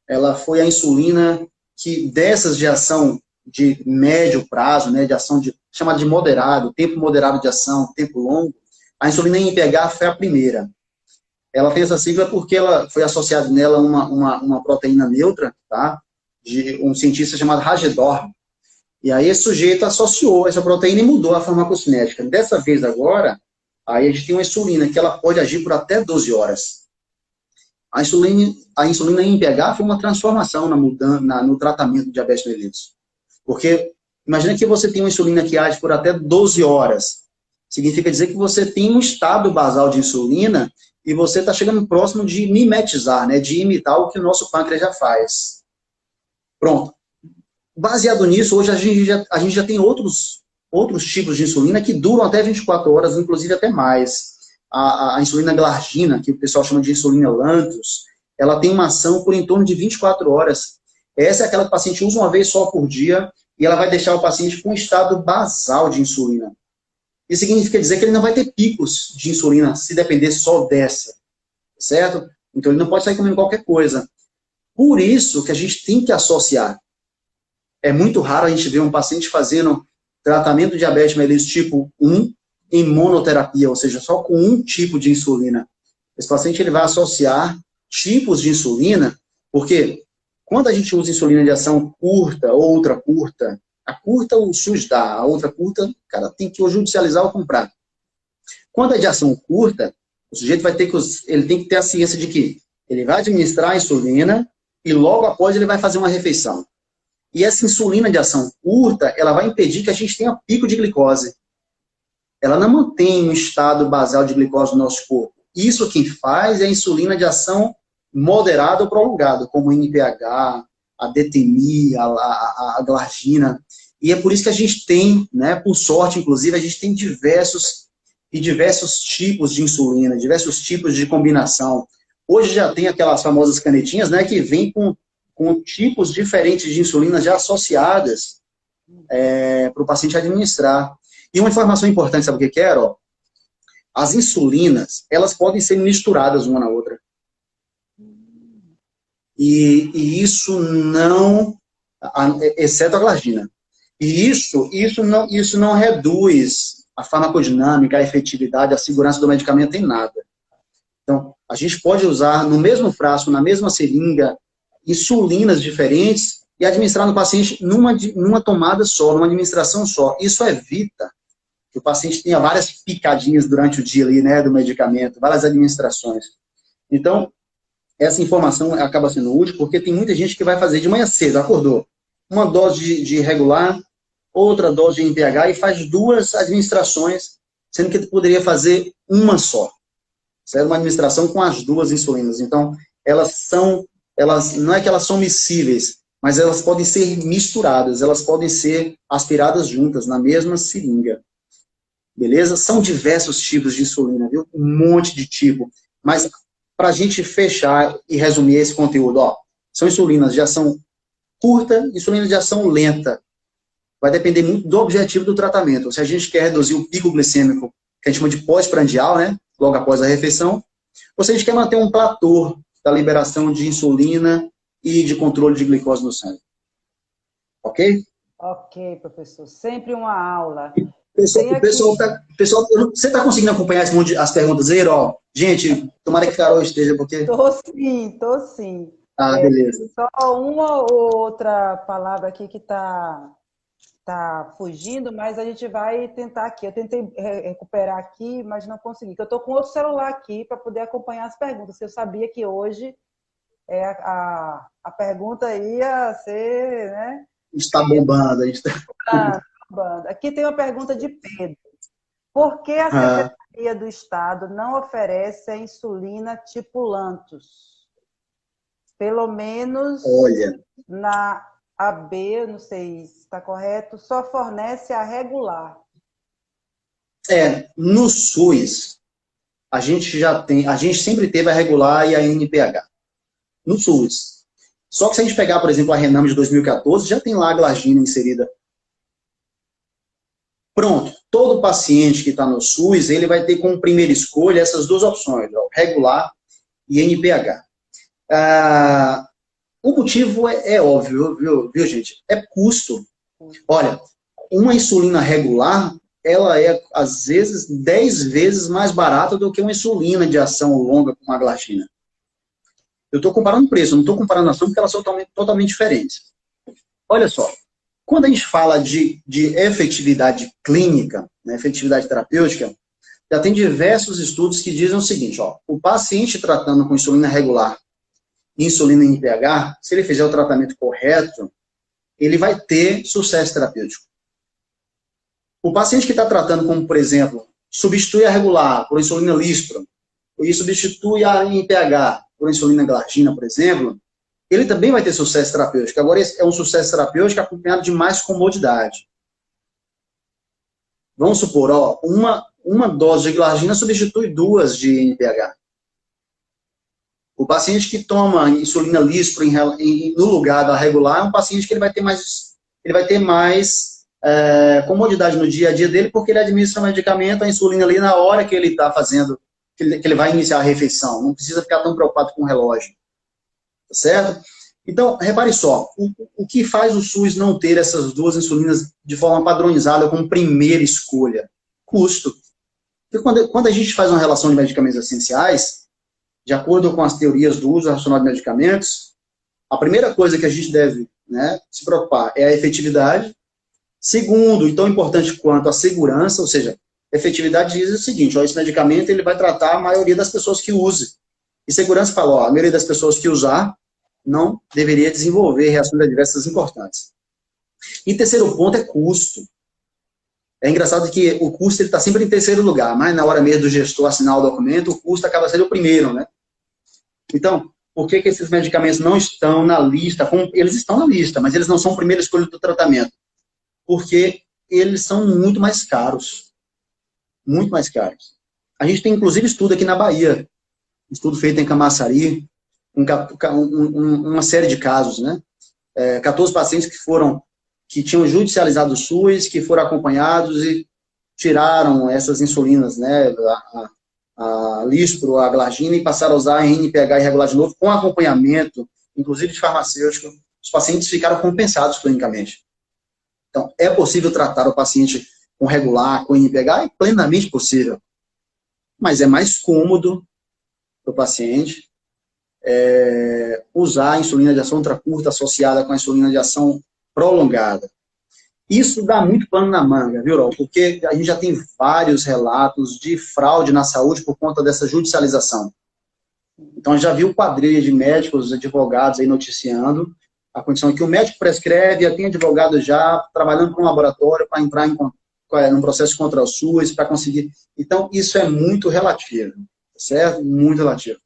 Speaker 2: ela foi a insulina que dessas de ação de médio prazo, né, de ação chamada de moderado, tempo moderado de ação, tempo longo, a insulina NPH foi a primeira. Ela fez essa sigla porque ela foi associada nela uma proteína neutra, tá? De um cientista chamado Hagedorn. E aí esse sujeito associou essa proteína e mudou a farmacocinética. Dessa vez agora, aí a gente tem uma insulina que ela pode agir por até 12 horas. A insulina NPH foi uma transformação no tratamento do diabetes mellitus. Porque imagina que você tem uma insulina que age por até 12 horas. Significa dizer que você tem um estado basal de insulina e você está chegando próximo de mimetizar, né, de imitar o que o nosso pâncreas já faz. Pronto. Baseado nisso, hoje a gente já tem outros tipos de insulina que duram até 24 horas, inclusive até mais. A insulina glargina, que o pessoal chama de insulina Lantus, ela tem uma ação por em torno de 24 horas. Essa é aquela que o paciente usa uma vez só por dia e ela vai deixar o paciente com um estado basal de insulina. Isso significa dizer que ele não vai ter picos de insulina se depender só dessa, certo? Então ele não pode sair comendo qualquer coisa. Por isso que a gente tem que associar. É muito raro a gente ver um paciente fazendo tratamento de diabetes mellitus tipo 1 em monoterapia, ou seja, só com um tipo de insulina. Esse paciente ele vai associar tipos de insulina, porque quando a gente usa insulina de ação curta ou ultra curta, a curta o SUS dá, a outra curta o cara tem que ou judicializar ou comprar. Quando é de ação curta, O sujeito vai ter que, ele tem que ter a ciência de que ele vai administrar a insulina e logo após ele vai fazer uma refeição. E essa insulina de ação curta, ela vai impedir que a gente tenha pico de glicose. Ela não mantém um estado basal de glicose no nosso corpo. Isso quem faz é a insulina de ação moderada ou prolongada, como o NPH, a detemia, a glargina. E é por isso que a gente tem, né, por sorte, inclusive, a gente tem diversos tipos de insulina, diversos tipos de combinação. Hoje já tem aquelas famosas canetinhas, né, que vêm com tipos diferentes de insulina já associadas para o paciente administrar. E uma informação importante, sabe o que é, ó? As insulinas, elas podem ser misturadas uma na outra. E isso não, exceto a glargina. E isso não reduz a farmacodinâmica, a efetividade, a segurança do medicamento em nada. Então, a gente pode usar no mesmo frasco, na mesma seringa, insulinas diferentes e administrar no paciente numa tomada só, numa administração só. Isso evita que o paciente tenha várias picadinhas durante o dia ali, né, do medicamento, várias administrações. Então, essa informação acaba sendo útil porque tem muita gente que vai fazer de manhã cedo, acordou, uma dose de regular, outra dose de NPH e faz 2 administrações, sendo que poderia fazer uma só. Isso é uma administração com as 2 insulinas. Então, elas não é que elas são miscíveis, mas elas podem ser misturadas, elas podem ser aspiradas juntas na mesma seringa. Beleza? São diversos tipos de insulina, viu? Um monte de tipo. Mas, para a gente fechar e resumir esse conteúdo, ó, são insulinas de ação curta, insulina de ação lenta. Vai depender muito do objetivo do tratamento. Se a gente quer reduzir o pico glicêmico, que a gente chama de pós-prandial, né? Logo após a refeição, ou se a gente quer manter um platô da liberação de insulina e de controle de glicose no sangue. Ok?
Speaker 1: Ok, professor. Sempre uma aula.
Speaker 2: Pessoal, você está conseguindo acompanhar as perguntas aí, ó? Gente, tomara que a Carol esteja, porque...
Speaker 1: Tô sim.
Speaker 2: Beleza.
Speaker 1: Só uma ou outra palavra aqui que tá fugindo, mas a gente vai tentar aqui. Eu tentei recuperar aqui, mas não consegui. Eu estou com outro celular aqui para poder acompanhar as perguntas. Eu sabia que hoje a pergunta ia ser, né?
Speaker 2: Está bombando.
Speaker 1: Bombando. Aqui tem uma pergunta de Pedro. Por que a Secretaria do Estado não oferece a insulina tipo Lantus? Pelo menos na AB, não sei se está correto, só fornece a regular.
Speaker 2: No SUS, a gente sempre teve a regular e a NPH. No SUS. Só que se a gente pegar, por exemplo, a Rename de 2014, já tem lá a glargina inserida. Pronto. Todo paciente que está no SUS, ele vai ter como primeira escolha essas 2 opções, ó, regular e NPH. O motivo é óbvio, viu, gente? É custo. Olha, uma insulina regular, ela é, às vezes, 10 vezes mais barata do que uma insulina de ação longa com a glargina. Eu estou comparando preço, não estou comparando ação, porque elas são totalmente diferentes. Olha só, quando a gente fala de efetividade clínica, né, efetividade terapêutica, já tem diversos estudos que dizem o seguinte, ó, o paciente tratando com insulina regular e insulina em NPH, se ele fizer o tratamento correto, ele vai ter sucesso terapêutico. O paciente que está tratando como, por exemplo, substitui a regular por insulina lispro, e substitui a NPH por insulina glargina, por exemplo, ele também vai ter sucesso terapêutico. Agora, esse é um sucesso terapêutico acompanhado de mais comodidade. Vamos supor, ó, uma dose de glargina substitui 2 de NPH. O paciente que toma insulina lispro no lugar da regular é um paciente que ele vai ter mais comodidade no dia a dia dele, porque ele administra o medicamento, a insulina ali na hora que ele está fazendo, que ele vai iniciar a refeição. Não precisa ficar tão preocupado com o relógio. Tá certo? Então, repare só, o que faz o SUS não ter essas 2 insulinas de forma padronizada como primeira escolha? Custo. Porque quando a gente faz uma relação de medicamentos essenciais, de acordo com as teorias do uso racional de medicamentos, a primeira coisa que a gente deve, né, se preocupar é a efetividade. Segundo, e tão importante quanto a segurança, ou seja, efetividade diz o seguinte, ó, esse medicamento ele vai tratar a maioria das pessoas que usam. E segurança fala, ó, a maioria das pessoas que usar não deveria desenvolver reações adversas importantes. E terceiro ponto é custo. É engraçado que o custo está sempre em terceiro lugar, mas na hora mesmo do gestor assinar o documento, o custo acaba sendo o primeiro, né? Então, por que esses medicamentos não estão na lista? Eles estão na lista, mas eles não são a primeira escolha do tratamento. Porque eles são muito mais caros. Muito mais caros. A gente tem, inclusive, estudo aqui na Bahia. Estudo feito em Camaçari, uma série de casos, né? 14 pacientes que tinham judicializado o SUS, que foram acompanhados e tiraram essas insulinas, né? A Lispro, a Glargina, e passaram a usar a NPH irregular de novo, com acompanhamento, inclusive de farmacêutico. Os pacientes ficaram compensados clinicamente. Então, é possível tratar o paciente com regular, com NPH? É plenamente possível. Mas é mais cômodo para o paciente usar a insulina de ação ultracurta associada com a insulina de ação prolongada. Isso dá muito pano na manga, viu, Raul? Porque a gente já tem vários relatos de fraude na saúde por conta dessa judicialização. Então, a gente já viu quadrilha de médicos, advogados aí noticiando a condição que o médico prescreve, já tem advogado já trabalhando com um laboratório para entrar num processo contra o SUS, para conseguir. Então, isso é muito relativo, certo? Muito relativo.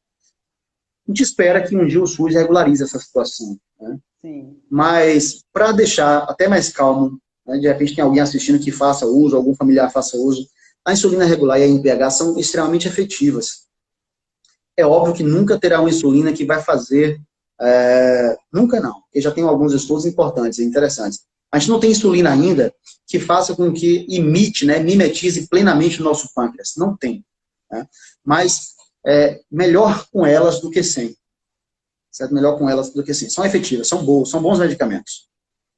Speaker 2: A gente espera que um dia o SUS regularize essa situação, né?
Speaker 1: Sim.
Speaker 2: Mas, para deixar até mais calmo, né, de repente tem alguém assistindo que faça uso, algum familiar faça uso, a insulina regular e a NPH são extremamente efetivas. É óbvio que nunca terá uma insulina que vai fazer, nunca não, porque já tem alguns estudos importantes e interessantes. A gente não tem insulina ainda que faça com que imite, né, mimetize plenamente o nosso pâncreas. Não tem. Né? Mas melhor com elas do que sem. Certo? Melhor com elas do que sem. São efetivas, são boas, são bons medicamentos.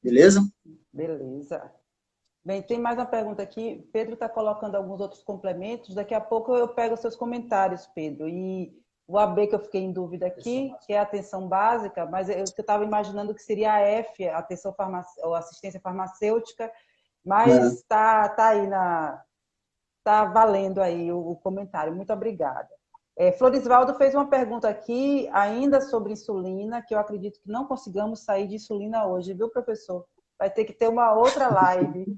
Speaker 2: Beleza?
Speaker 1: Beleza. Bem, tem mais uma pergunta aqui. Pedro está colocando alguns outros complementos. Daqui a pouco eu pego os seus comentários, Pedro. E o AB que eu fiquei em dúvida aqui, que é a atenção básica, mas eu estava imaginando que seria a F, a atenção ou assistência farmacêutica, mas está aí tá valendo aí o comentário. Muito obrigada. Florisvaldo fez uma pergunta aqui, ainda sobre insulina, que eu acredito que não consigamos sair de insulina hoje, viu, professor? Vai ter que ter uma outra live.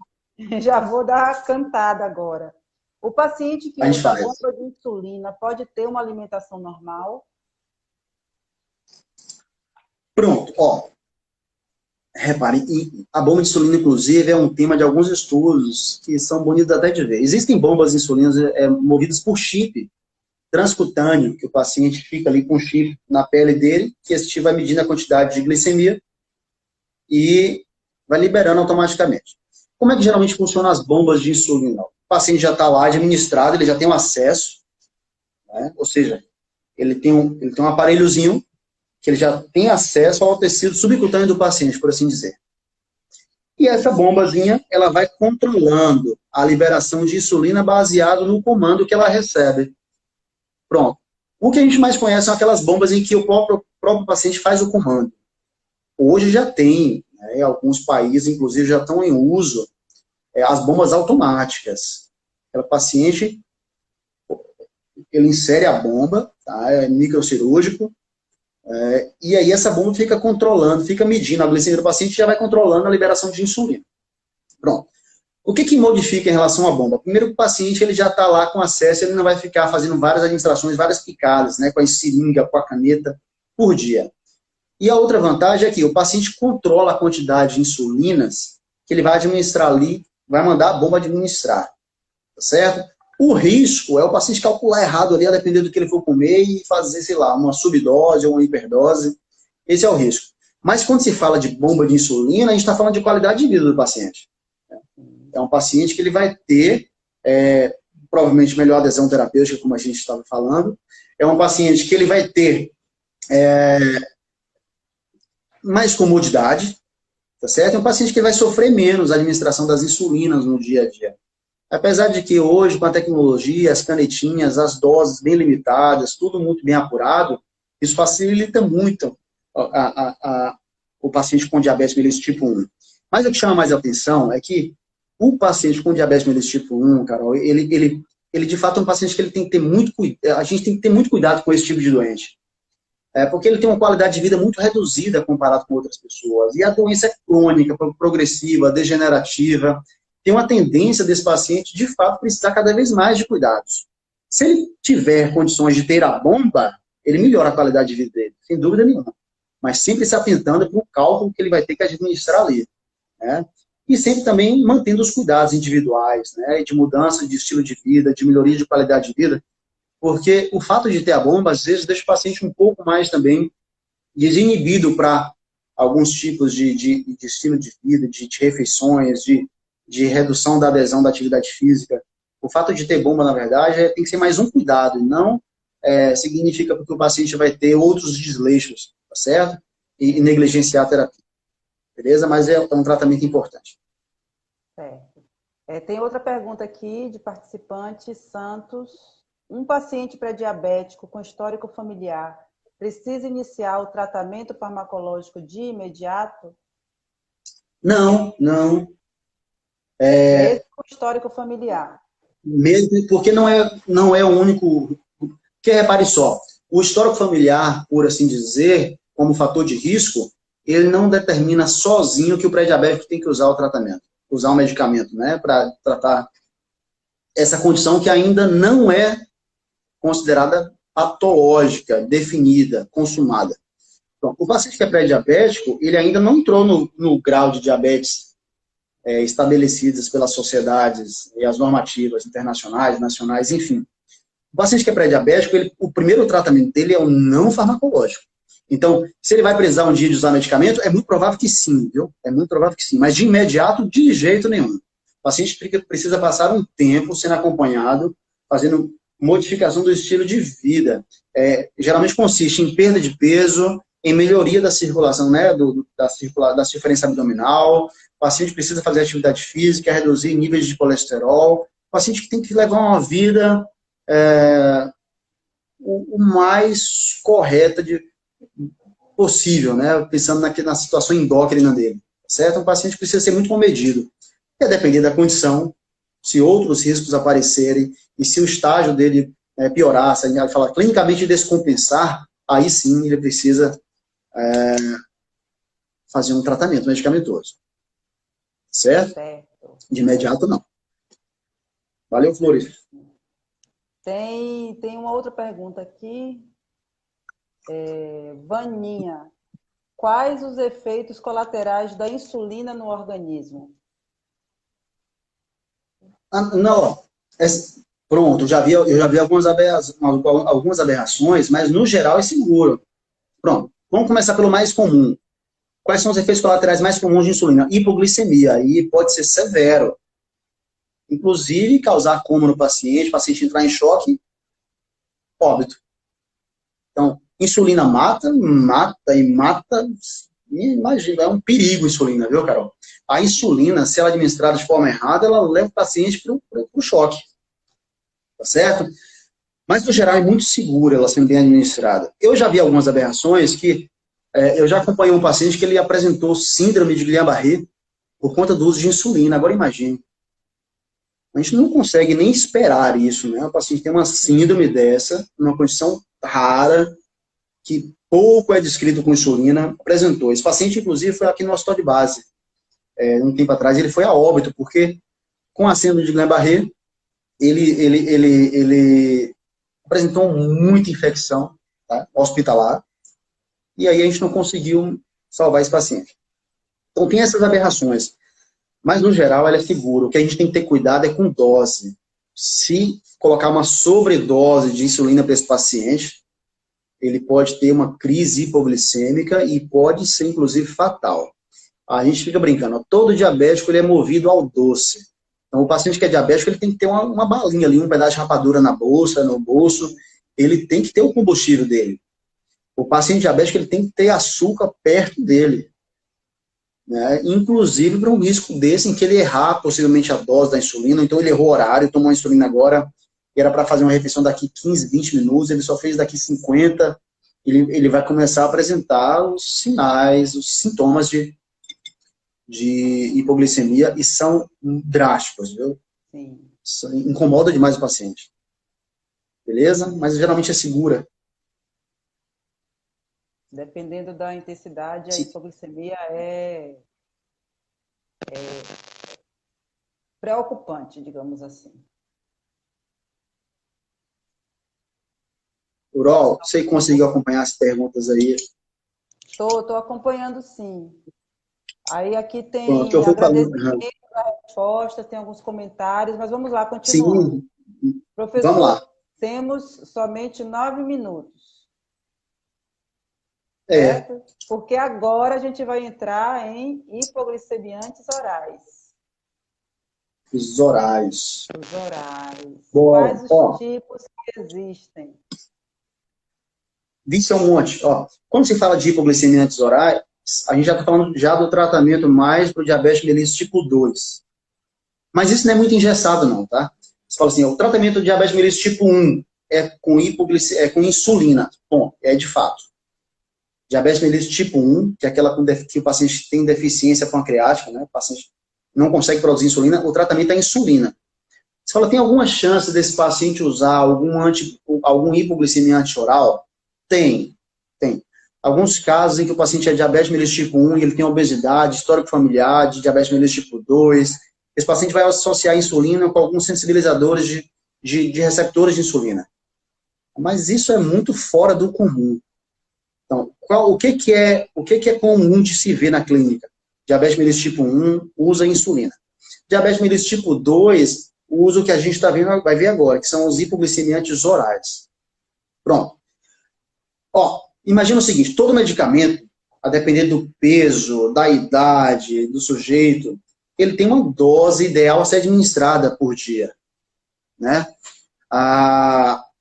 Speaker 1: Já vou dar a cantada agora. O paciente que usa bomba de insulina pode ter uma alimentação normal?
Speaker 2: Pronto, ó. Repare, a bomba de insulina, inclusive, é um tema de alguns estudos que são bonitos até de ver. Existem bombas de insulina movidas por chip transcutâneo, que o paciente fica ali com um chip na pele dele, que esse chip vai medindo a quantidade de glicemia e vai liberando automaticamente. Como é que geralmente funcionam as bombas de insulina? O paciente já está lá administrado, ele já tem um acesso, né? Ou seja, ele tem um aparelhozinho que ele já tem acesso ao tecido subcutâneo do paciente, por assim dizer. E essa bombazinha, ela vai controlando a liberação de insulina baseado no comando que ela recebe. Pronto. O que a gente mais conhece são aquelas bombas em que o próprio paciente faz o comando. Hoje já tem, né, alguns países, inclusive, já estão em uso as bombas automáticas. O paciente, ele insere a bomba, tá, é microcirúrgico, e aí essa bomba fica controlando, fica medindo a glicemia do paciente e já vai controlando a liberação de insulina. Pronto. O que modifica em relação à bomba? Primeiro, o paciente ele já está lá com acesso, ele não vai ficar fazendo várias administrações, várias picadas, né, com a seringa, com a caneta, por dia. E a outra vantagem é que o paciente controla a quantidade de insulinas que ele vai administrar ali, vai mandar a bomba administrar, tá certo? O risco é o paciente calcular errado ali, a depender do que ele for comer e fazer, sei lá, uma subdose ou uma hiperdose. Esse é o risco. Mas quando se fala de bomba de insulina, a gente está falando de qualidade de vida do paciente. É um paciente que ele vai ter, provavelmente, melhor adesão terapêutica, como a gente estava falando. É um paciente que ele vai ter mais comodidade, tá certo? É um paciente que vai sofrer menos a administração das insulinas no dia a dia. Apesar de que hoje, com a tecnologia, as canetinhas, as doses bem limitadas, tudo muito bem apurado, isso facilita muito o paciente com diabetes mellitus tipo 1. Mas o que chama mais atenção é que O paciente com diabetes mellitus tipo 1, Carol, ele de fato é um paciente que ele tem que ter muito cuidado, a gente tem que ter muito cuidado com esse tipo de doente. Porque ele tem uma qualidade de vida muito reduzida comparado com outras pessoas. E a doença é crônica, progressiva, degenerativa. Tem uma tendência desse paciente, de fato, precisar cada vez mais de cuidados. Se ele tiver condições de ter a bomba, ele melhora a qualidade de vida dele, sem dúvida nenhuma. Mas sempre se atentando para o cálculo que ele vai ter que administrar ali, né? E sempre também mantendo os cuidados individuais, né? De mudança de estilo de vida, de melhoria de qualidade de vida, porque o fato de ter a bomba, às vezes, deixa o paciente um pouco mais também desinibido para alguns tipos de estilo de vida, de refeições, de redução da adesão da atividade física. O fato de ter bomba, na verdade, tem que ser mais um cuidado, e não significa que o paciente vai ter outros desleixos, tá certo? E negligenciar a terapia. Beleza? Mas é um tratamento importante.
Speaker 1: Certo. Tem outra pergunta aqui de participante, Santos. Um paciente pré-diabético com histórico familiar precisa iniciar o tratamento farmacológico de imediato?
Speaker 2: Não.
Speaker 1: Mesmo com histórico familiar.
Speaker 2: Mesmo porque não é o único. Porque repare só, o histórico familiar, por assim dizer, como fator de risco, ele não determina sozinho que o pré-diabético tem que usar o tratamento, usar o medicamento, né, para tratar essa condição que ainda não é considerada patológica, definida, consumada. Então, o paciente que é pré-diabético, ele ainda não entrou no grau de diabetes estabelecidas pelas sociedades e as normativas internacionais, nacionais, enfim. O paciente que é pré-diabético, o primeiro tratamento dele é o não farmacológico. Então, se ele vai precisar um dia de usar medicamento, é muito provável que sim, viu? É muito provável que sim, mas de imediato, de jeito nenhum. O paciente precisa passar um tempo sendo acompanhado, fazendo modificação do estilo de vida. Geralmente consiste em perda de peso, em melhoria da circulação, né, da circunferência abdominal. O paciente precisa fazer atividade física, reduzir níveis de colesterol. O paciente que tem que levar uma vida o mais correta possível, né, pensando na situação endócrina dele. Certo? Um paciente precisa ser muito comedido. E a depender da condição, se outros riscos aparecerem, e se o estágio dele piorar, se a gente fala clinicamente descompensar, aí sim ele precisa fazer um tratamento medicamentoso. Certo? De imediato, não. Valeu, Flores.
Speaker 1: Tem uma outra pergunta aqui. Vaninha. Quais os efeitos colaterais da insulina no organismo?
Speaker 2: Não, pronto, eu já vi algumas aberrações, mas no geral é seguro. Pronto, vamos começar pelo mais comum. Quais são os efeitos colaterais mais comuns de insulina? Hipoglicemia, aí pode ser severo. Inclusive, causar coma no paciente, o paciente entrar em choque, óbito. Então, insulina mata, imagina, é um perigo a insulina, viu, Carol? A insulina, se ela é administrada de forma errada, ela leva o paciente para o choque. Tá certo? Mas, no geral, é muito segura ela sendo bem administrada. Eu já vi algumas aberrações que eu já acompanhei um paciente que ele apresentou síndrome de Guillain-Barré por conta do uso de insulina. Agora, imagine. A gente não consegue nem esperar isso, né? O paciente tem uma síndrome dessa, uma condição rara, que pouco é descrito com insulina, apresentou. Esse paciente, inclusive, foi aqui no hospital de base. Um tempo atrás, ele foi a óbito, porque com a síndrome de Guillain-Barré, ele apresentou muita infecção, tá, hospitalar, e aí a gente não conseguiu salvar esse paciente. Então, tem essas aberrações. Mas, no geral, ela é segura. O que a gente tem que ter cuidado é com dose. Se colocar uma sobredose de insulina para esse paciente, ele pode ter uma crise hipoglicêmica e pode ser, inclusive, fatal. A gente fica brincando, todo diabético ele é movido ao doce. Então, o paciente que é diabético, ele tem que ter uma balinha ali, um pedaço de rapadura no bolso, ele tem que ter o combustível dele. O paciente diabético, ele tem que ter açúcar perto dele. Né? Inclusive para um risco desse, em que ele errar possivelmente a dose da insulina, então ele errou o horário, tomou a insulina agora, que era para fazer uma refeição daqui 15, 20 minutos, ele só fez daqui 50, ele vai começar a apresentar os sinais, os sintomas de de hipoglicemia e são drásticos, viu?
Speaker 1: Sim.
Speaker 2: Isso incomoda demais o paciente. Beleza? Mas geralmente é segura.
Speaker 1: Dependendo da intensidade, a
Speaker 2: Sim.
Speaker 1: hipoglicemia é preocupante, digamos assim.
Speaker 2: Urol, você conseguiu acompanhar as perguntas aí?
Speaker 1: Estou acompanhando, sim. Aí aqui
Speaker 2: Pronto, que eu
Speaker 1: tem
Speaker 2: fui falando.
Speaker 1: agradecimento à resposta, tem alguns comentários, mas vamos lá, continuando.
Speaker 2: Sim, vamos
Speaker 1: Professor,
Speaker 2: lá.
Speaker 1: temos somente 9 minutos,
Speaker 2: É,
Speaker 1: certo? Porque agora a gente vai entrar em hipoglicemiantes orais.
Speaker 2: os horários.
Speaker 1: Os orais.
Speaker 2: Bom,
Speaker 1: Quais os
Speaker 2: ó,
Speaker 1: tipos que existem?
Speaker 2: isso é um monte. Ó, quando se fala de hipoglicemia antes orais, a gente já está falando já do tratamento mais para o diabetes mellitus tipo 2. Mas isso não é muito engessado, não, tá? Você fala assim, o tratamento do diabetes mellitus tipo 1 é com, é com insulina. Bom, é de fato. Diabetes mellitus tipo 1, que é aquela que o paciente tem deficiência pancreática, né? O paciente não consegue produzir insulina, o tratamento é insulina. Você fala, tem alguma chance desse paciente usar algum hipoglicemia antioral? Tem, tem. Alguns casos em que o paciente é diabetes mellitus tipo 1 e ele tem obesidade, histórico familiar de diabetes mellitus tipo 2, esse paciente vai associar a insulina com alguns sensibilizadores de receptores de insulina. Mas isso é muito fora do comum. Então, o que é comum de se ver na clínica? Diabetes mellitus tipo 1 usa insulina. Diabetes mellitus tipo 2 usa o que a gente vai ver agora, que são os hipoglicemiantes orais. Pronto. Ó, imagina o seguinte, todo medicamento, a depender do peso, da idade do sujeito, ele tem uma dose ideal a ser administrada por dia, né?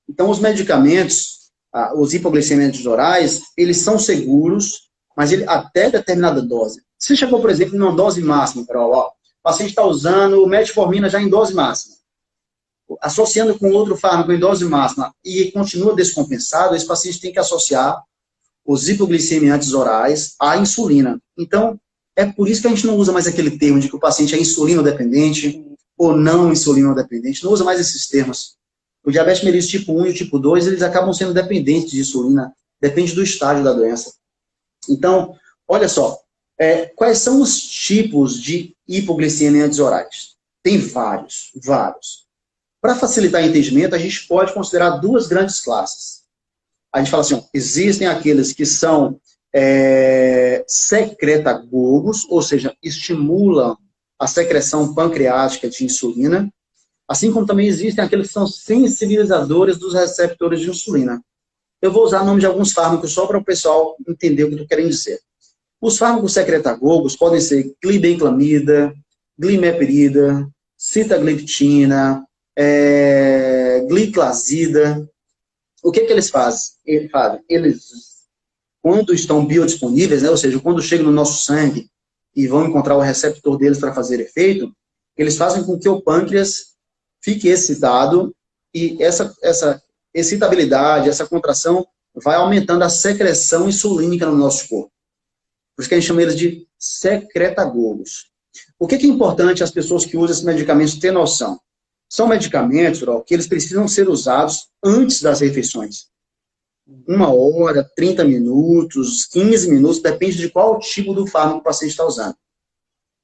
Speaker 2: Então, os medicamentos, os hipoglicemiantes orais, eles são seguros, mas até determinada dose. Se chegou, por exemplo, numa dose máxima, Carol, ó, o paciente está usando metformina já em dose máxima, associando com outro fármaco em dose máxima e continua descompensado, esse paciente tem que associar os hipoglicemiantes orais à insulina. Então, é por isso que a gente não usa mais aquele termo de que o paciente é insulino-dependente ou não insulino-dependente. Não usa mais esses termos. O diabetes mellitus tipo 1 e o tipo 2, eles acabam sendo dependentes de insulina. Depende do estágio da doença. Então, olha só. Quais são os tipos de hipoglicemiantes orais? Tem vários, vários. Para facilitar o entendimento, a gente pode considerar duas grandes classes. A gente fala assim, ó, existem aqueles que são secretagogos, ou seja, estimulam a secreção pancreática de insulina, assim como também existem aqueles que são sensibilizadores dos receptores de insulina. Eu vou usar o nome de alguns fármacos só para o pessoal entender o que eu estou querendo dizer. Os fármacos secretagogos podem ser glibenclamida, glimepirida, sitagliptina, gliclazida. O que eles fazem? Eles, quando estão biodisponíveis, né, ou seja, quando chegam no nosso sangue e vão encontrar o receptor deles para fazer efeito, eles fazem com que o pâncreas fique excitado e essa excitabilidade, essa contração vai aumentando a secreção insulínica no nosso corpo. Por isso que a gente chama eles de secretagogos. O que é importante as pessoas que usam esses medicamentos ter noção? São medicamentos, que eles precisam ser usados antes das refeições. 1 hora, 30 minutos, 15 minutos, depende de qual tipo do fármaco o paciente está usando.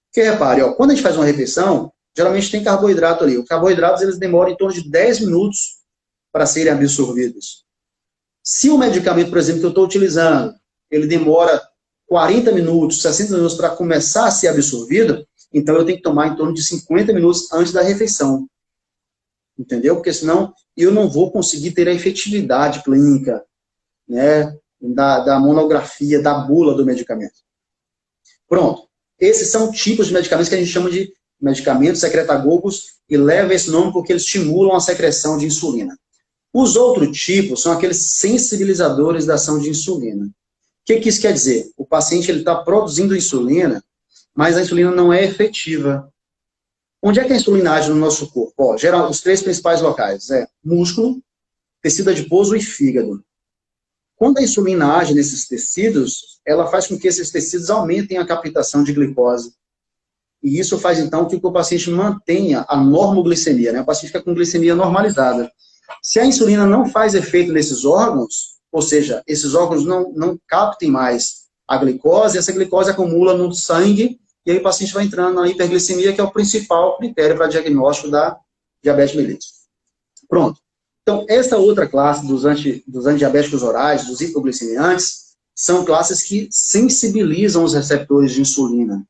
Speaker 2: Porque repare, quando a gente faz uma refeição, geralmente tem carboidrato ali. Os carboidratos eles demoram em torno de 10 minutos para serem absorvidos. Se o medicamento, por exemplo, que eu estou utilizando, ele demora 40 minutos, 60 minutos para começar a ser absorvido, então eu tenho que tomar em torno de 50 minutos antes da refeição. Entendeu? Porque senão eu não vou conseguir ter a efetividade clínica, né, da monografia, da bula do medicamento. Pronto. Esses são tipos de medicamentos que a gente chama de medicamentos secretagogos e leva esse nome porque eles estimulam a secreção de insulina. Os outros tipos são aqueles sensibilizadores da ação de insulina. O que isso quer dizer? O paciente está produzindo insulina, mas a insulina não é efetiva. Onde é que a insulina age no nosso corpo? Geral, os 3 principais locais músculo, tecido adiposo e fígado. Quando a insulina age nesses tecidos, ela faz com que esses tecidos aumentem a captação de glicose E isso faz, então, que o paciente mantenha a normoglicemia, né? O paciente fica com glicemia normalizada. Se a insulina não faz efeito nesses órgãos, ou seja, esses órgãos não captem mais a glicose, essa glicose acumula no sangue, e aí o paciente vai entrando na hiperglicemia, que é o principal critério para diagnóstico da diabetes mellitus. Pronto. Então, essa outra classe dos antidiabéticos orais, dos hipoglicemiantes, são classes que sensibilizam os receptores de insulina.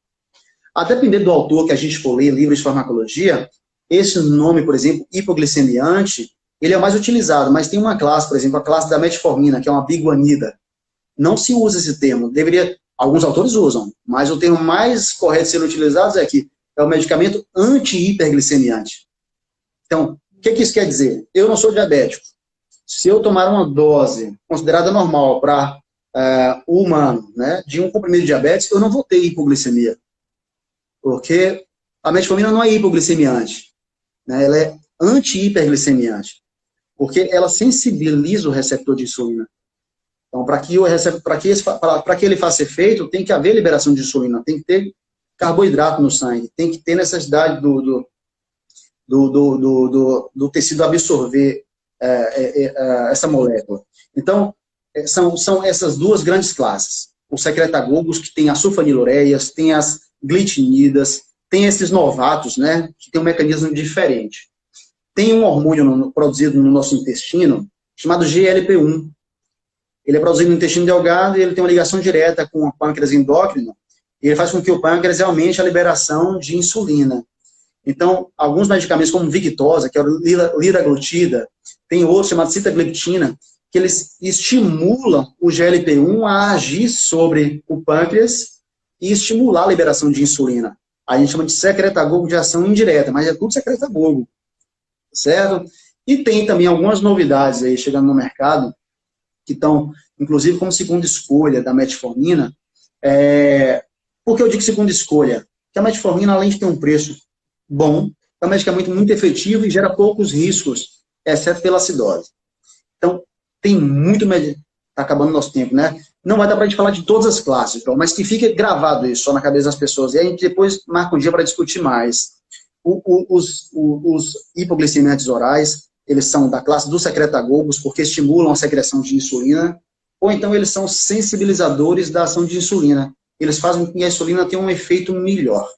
Speaker 2: A depender do autor que a gente for ler, livros de farmacologia, esse nome, por exemplo, hipoglicemiante, ele é o mais utilizado, mas tem uma classe, por exemplo, a classe da metformina, que é uma biguanida. Não se usa esse termo. Alguns autores usam, mas o termo mais correto sendo utilizado é que é o medicamento anti-hiperglicemiante. Então, o que isso quer dizer? Eu não sou diabético. Se eu tomar uma dose considerada normal para o humano, né, de um comprimido de diabetes, eu não vou ter hipoglicemia. Porque a metformina não é hipoglicemiante, né? Ela é anti-hiperglicemiante, porque ela sensibiliza o receptor de insulina. Então, para que ele faça efeito, tem que haver liberação de insulina, tem que ter carboidrato no sangue, tem que ter necessidade do tecido absorver essa molécula. Então, são essas duas grandes classes. Os secretagogos, que tem as sulfanilureias, tem as glitinidas, tem esses novatos, né, que tem um mecanismo diferente. Tem um hormônio produzido no nosso intestino, chamado GLP-1. Ele é produzido no intestino delgado e ele tem uma ligação direta com o pâncreas endócrino, e ele faz com que o pâncreas aumente a liberação de insulina. Então, alguns medicamentos como Victoza, que é o liraglutida, tem outros chamados sitagliptina, que eles estimulam o GLP-1 a agir sobre o pâncreas e estimular a liberação de insulina. A gente chama de secretagogo de ação indireta, mas é tudo secretagogo, certo? E tem também algumas novidades aí chegando no mercado, que estão, inclusive, como segunda escolha da metformina. Por que eu digo segunda escolha? Porque a metformina, além de ter um preço bom, é um medicamento muito efetivo e gera poucos riscos, exceto pela acidose. Então, tem muito... Está acabando o nosso tempo, né? Não vai dar para a gente falar de todas as classes, mas que fique gravado isso só na cabeça das pessoas. E a gente depois marca um dia para discutir mais. Os hipoglicemiantes orais, eles são da classe dos secretagogos, porque estimulam a secreção de insulina, ou então eles são sensibilizadores da ação de insulina. Eles fazem com que a insulina tenha um efeito melhor.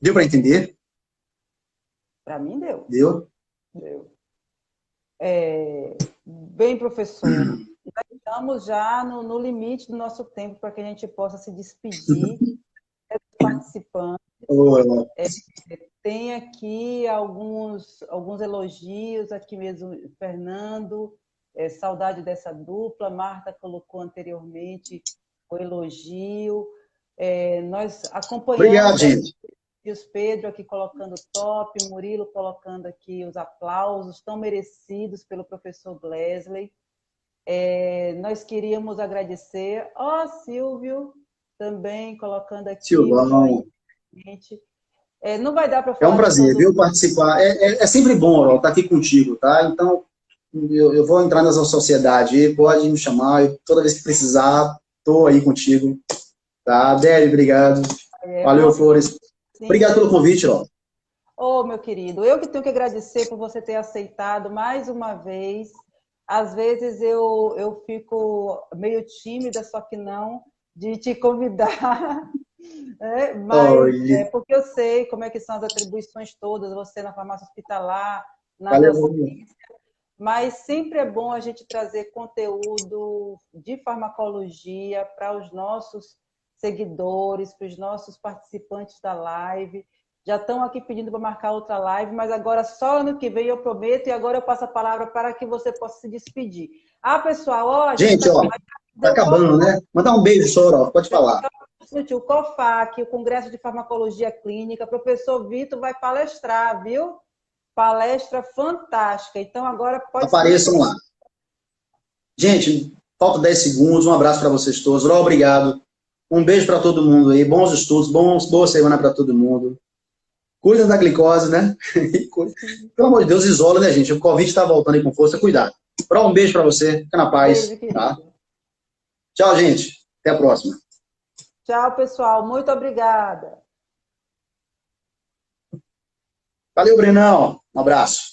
Speaker 2: Deu para entender?
Speaker 1: Para mim, deu.
Speaker 2: Deu?
Speaker 1: Deu. Bem, professor, nós estamos já no limite do nosso tempo para que a gente possa se despedir dos participantes. Tem aqui alguns elogios, aqui mesmo, Fernando, saudade dessa dupla, Marta colocou anteriormente o elogio, nós acompanhamos...
Speaker 2: Obrigado, gente.
Speaker 1: E os Pedro aqui colocando top, Murilo colocando aqui os aplausos tão merecidos pelo professor Glesley. Nós queríamos agradecer. Silvio também colocando aqui.
Speaker 2: Silvão.
Speaker 1: Não vai dar para falar.
Speaker 2: É um prazer, viu, participar. É sempre bom, Aurora, estar aqui contigo, tá? Então, eu vou entrar nessa sociedade, pode me chamar, toda vez que precisar, estou aí contigo. Tá? Délio, obrigado. Valeu, Flores. Sim. Obrigado pelo convite, ó.
Speaker 1: Meu querido, eu que tenho que agradecer por você ter aceitado mais uma vez. Às vezes eu fico meio tímida, só que não, de te convidar. Mas porque eu sei como é que são as atribuições todas, você na farmácia hospitalar, na docência. Mas sempre é bom a gente trazer conteúdo de farmacologia para os nossos seguidores, para os nossos participantes da live. Já estão aqui pedindo para marcar outra live, mas agora só ano que vem eu prometo, e agora eu passo a palavra para que você possa se despedir. Pessoal,
Speaker 2: gente, tá acabando, né? Mandar um beijo, Sora, pode falar.
Speaker 1: O COFAC, o Congresso de Farmacologia Clínica, professor Vitor vai palestrar, viu? Palestra fantástica. Então agora pode...
Speaker 2: Apareçam lá. Gente, falta 10 segundos, um abraço para vocês todos. Obrigado. Um beijo para todo mundo aí, bons estudos, boa semana para todo mundo. Cuida da glicose, né? Pelo amor de Deus, isola, né, gente? O Covid está voltando aí com força, cuidado. Um beijo para você, fica na paz. Beijo, tá? Tchau, gente. Até a próxima.
Speaker 1: Tchau, pessoal. Muito obrigada.
Speaker 2: Valeu, Brenão. Um abraço.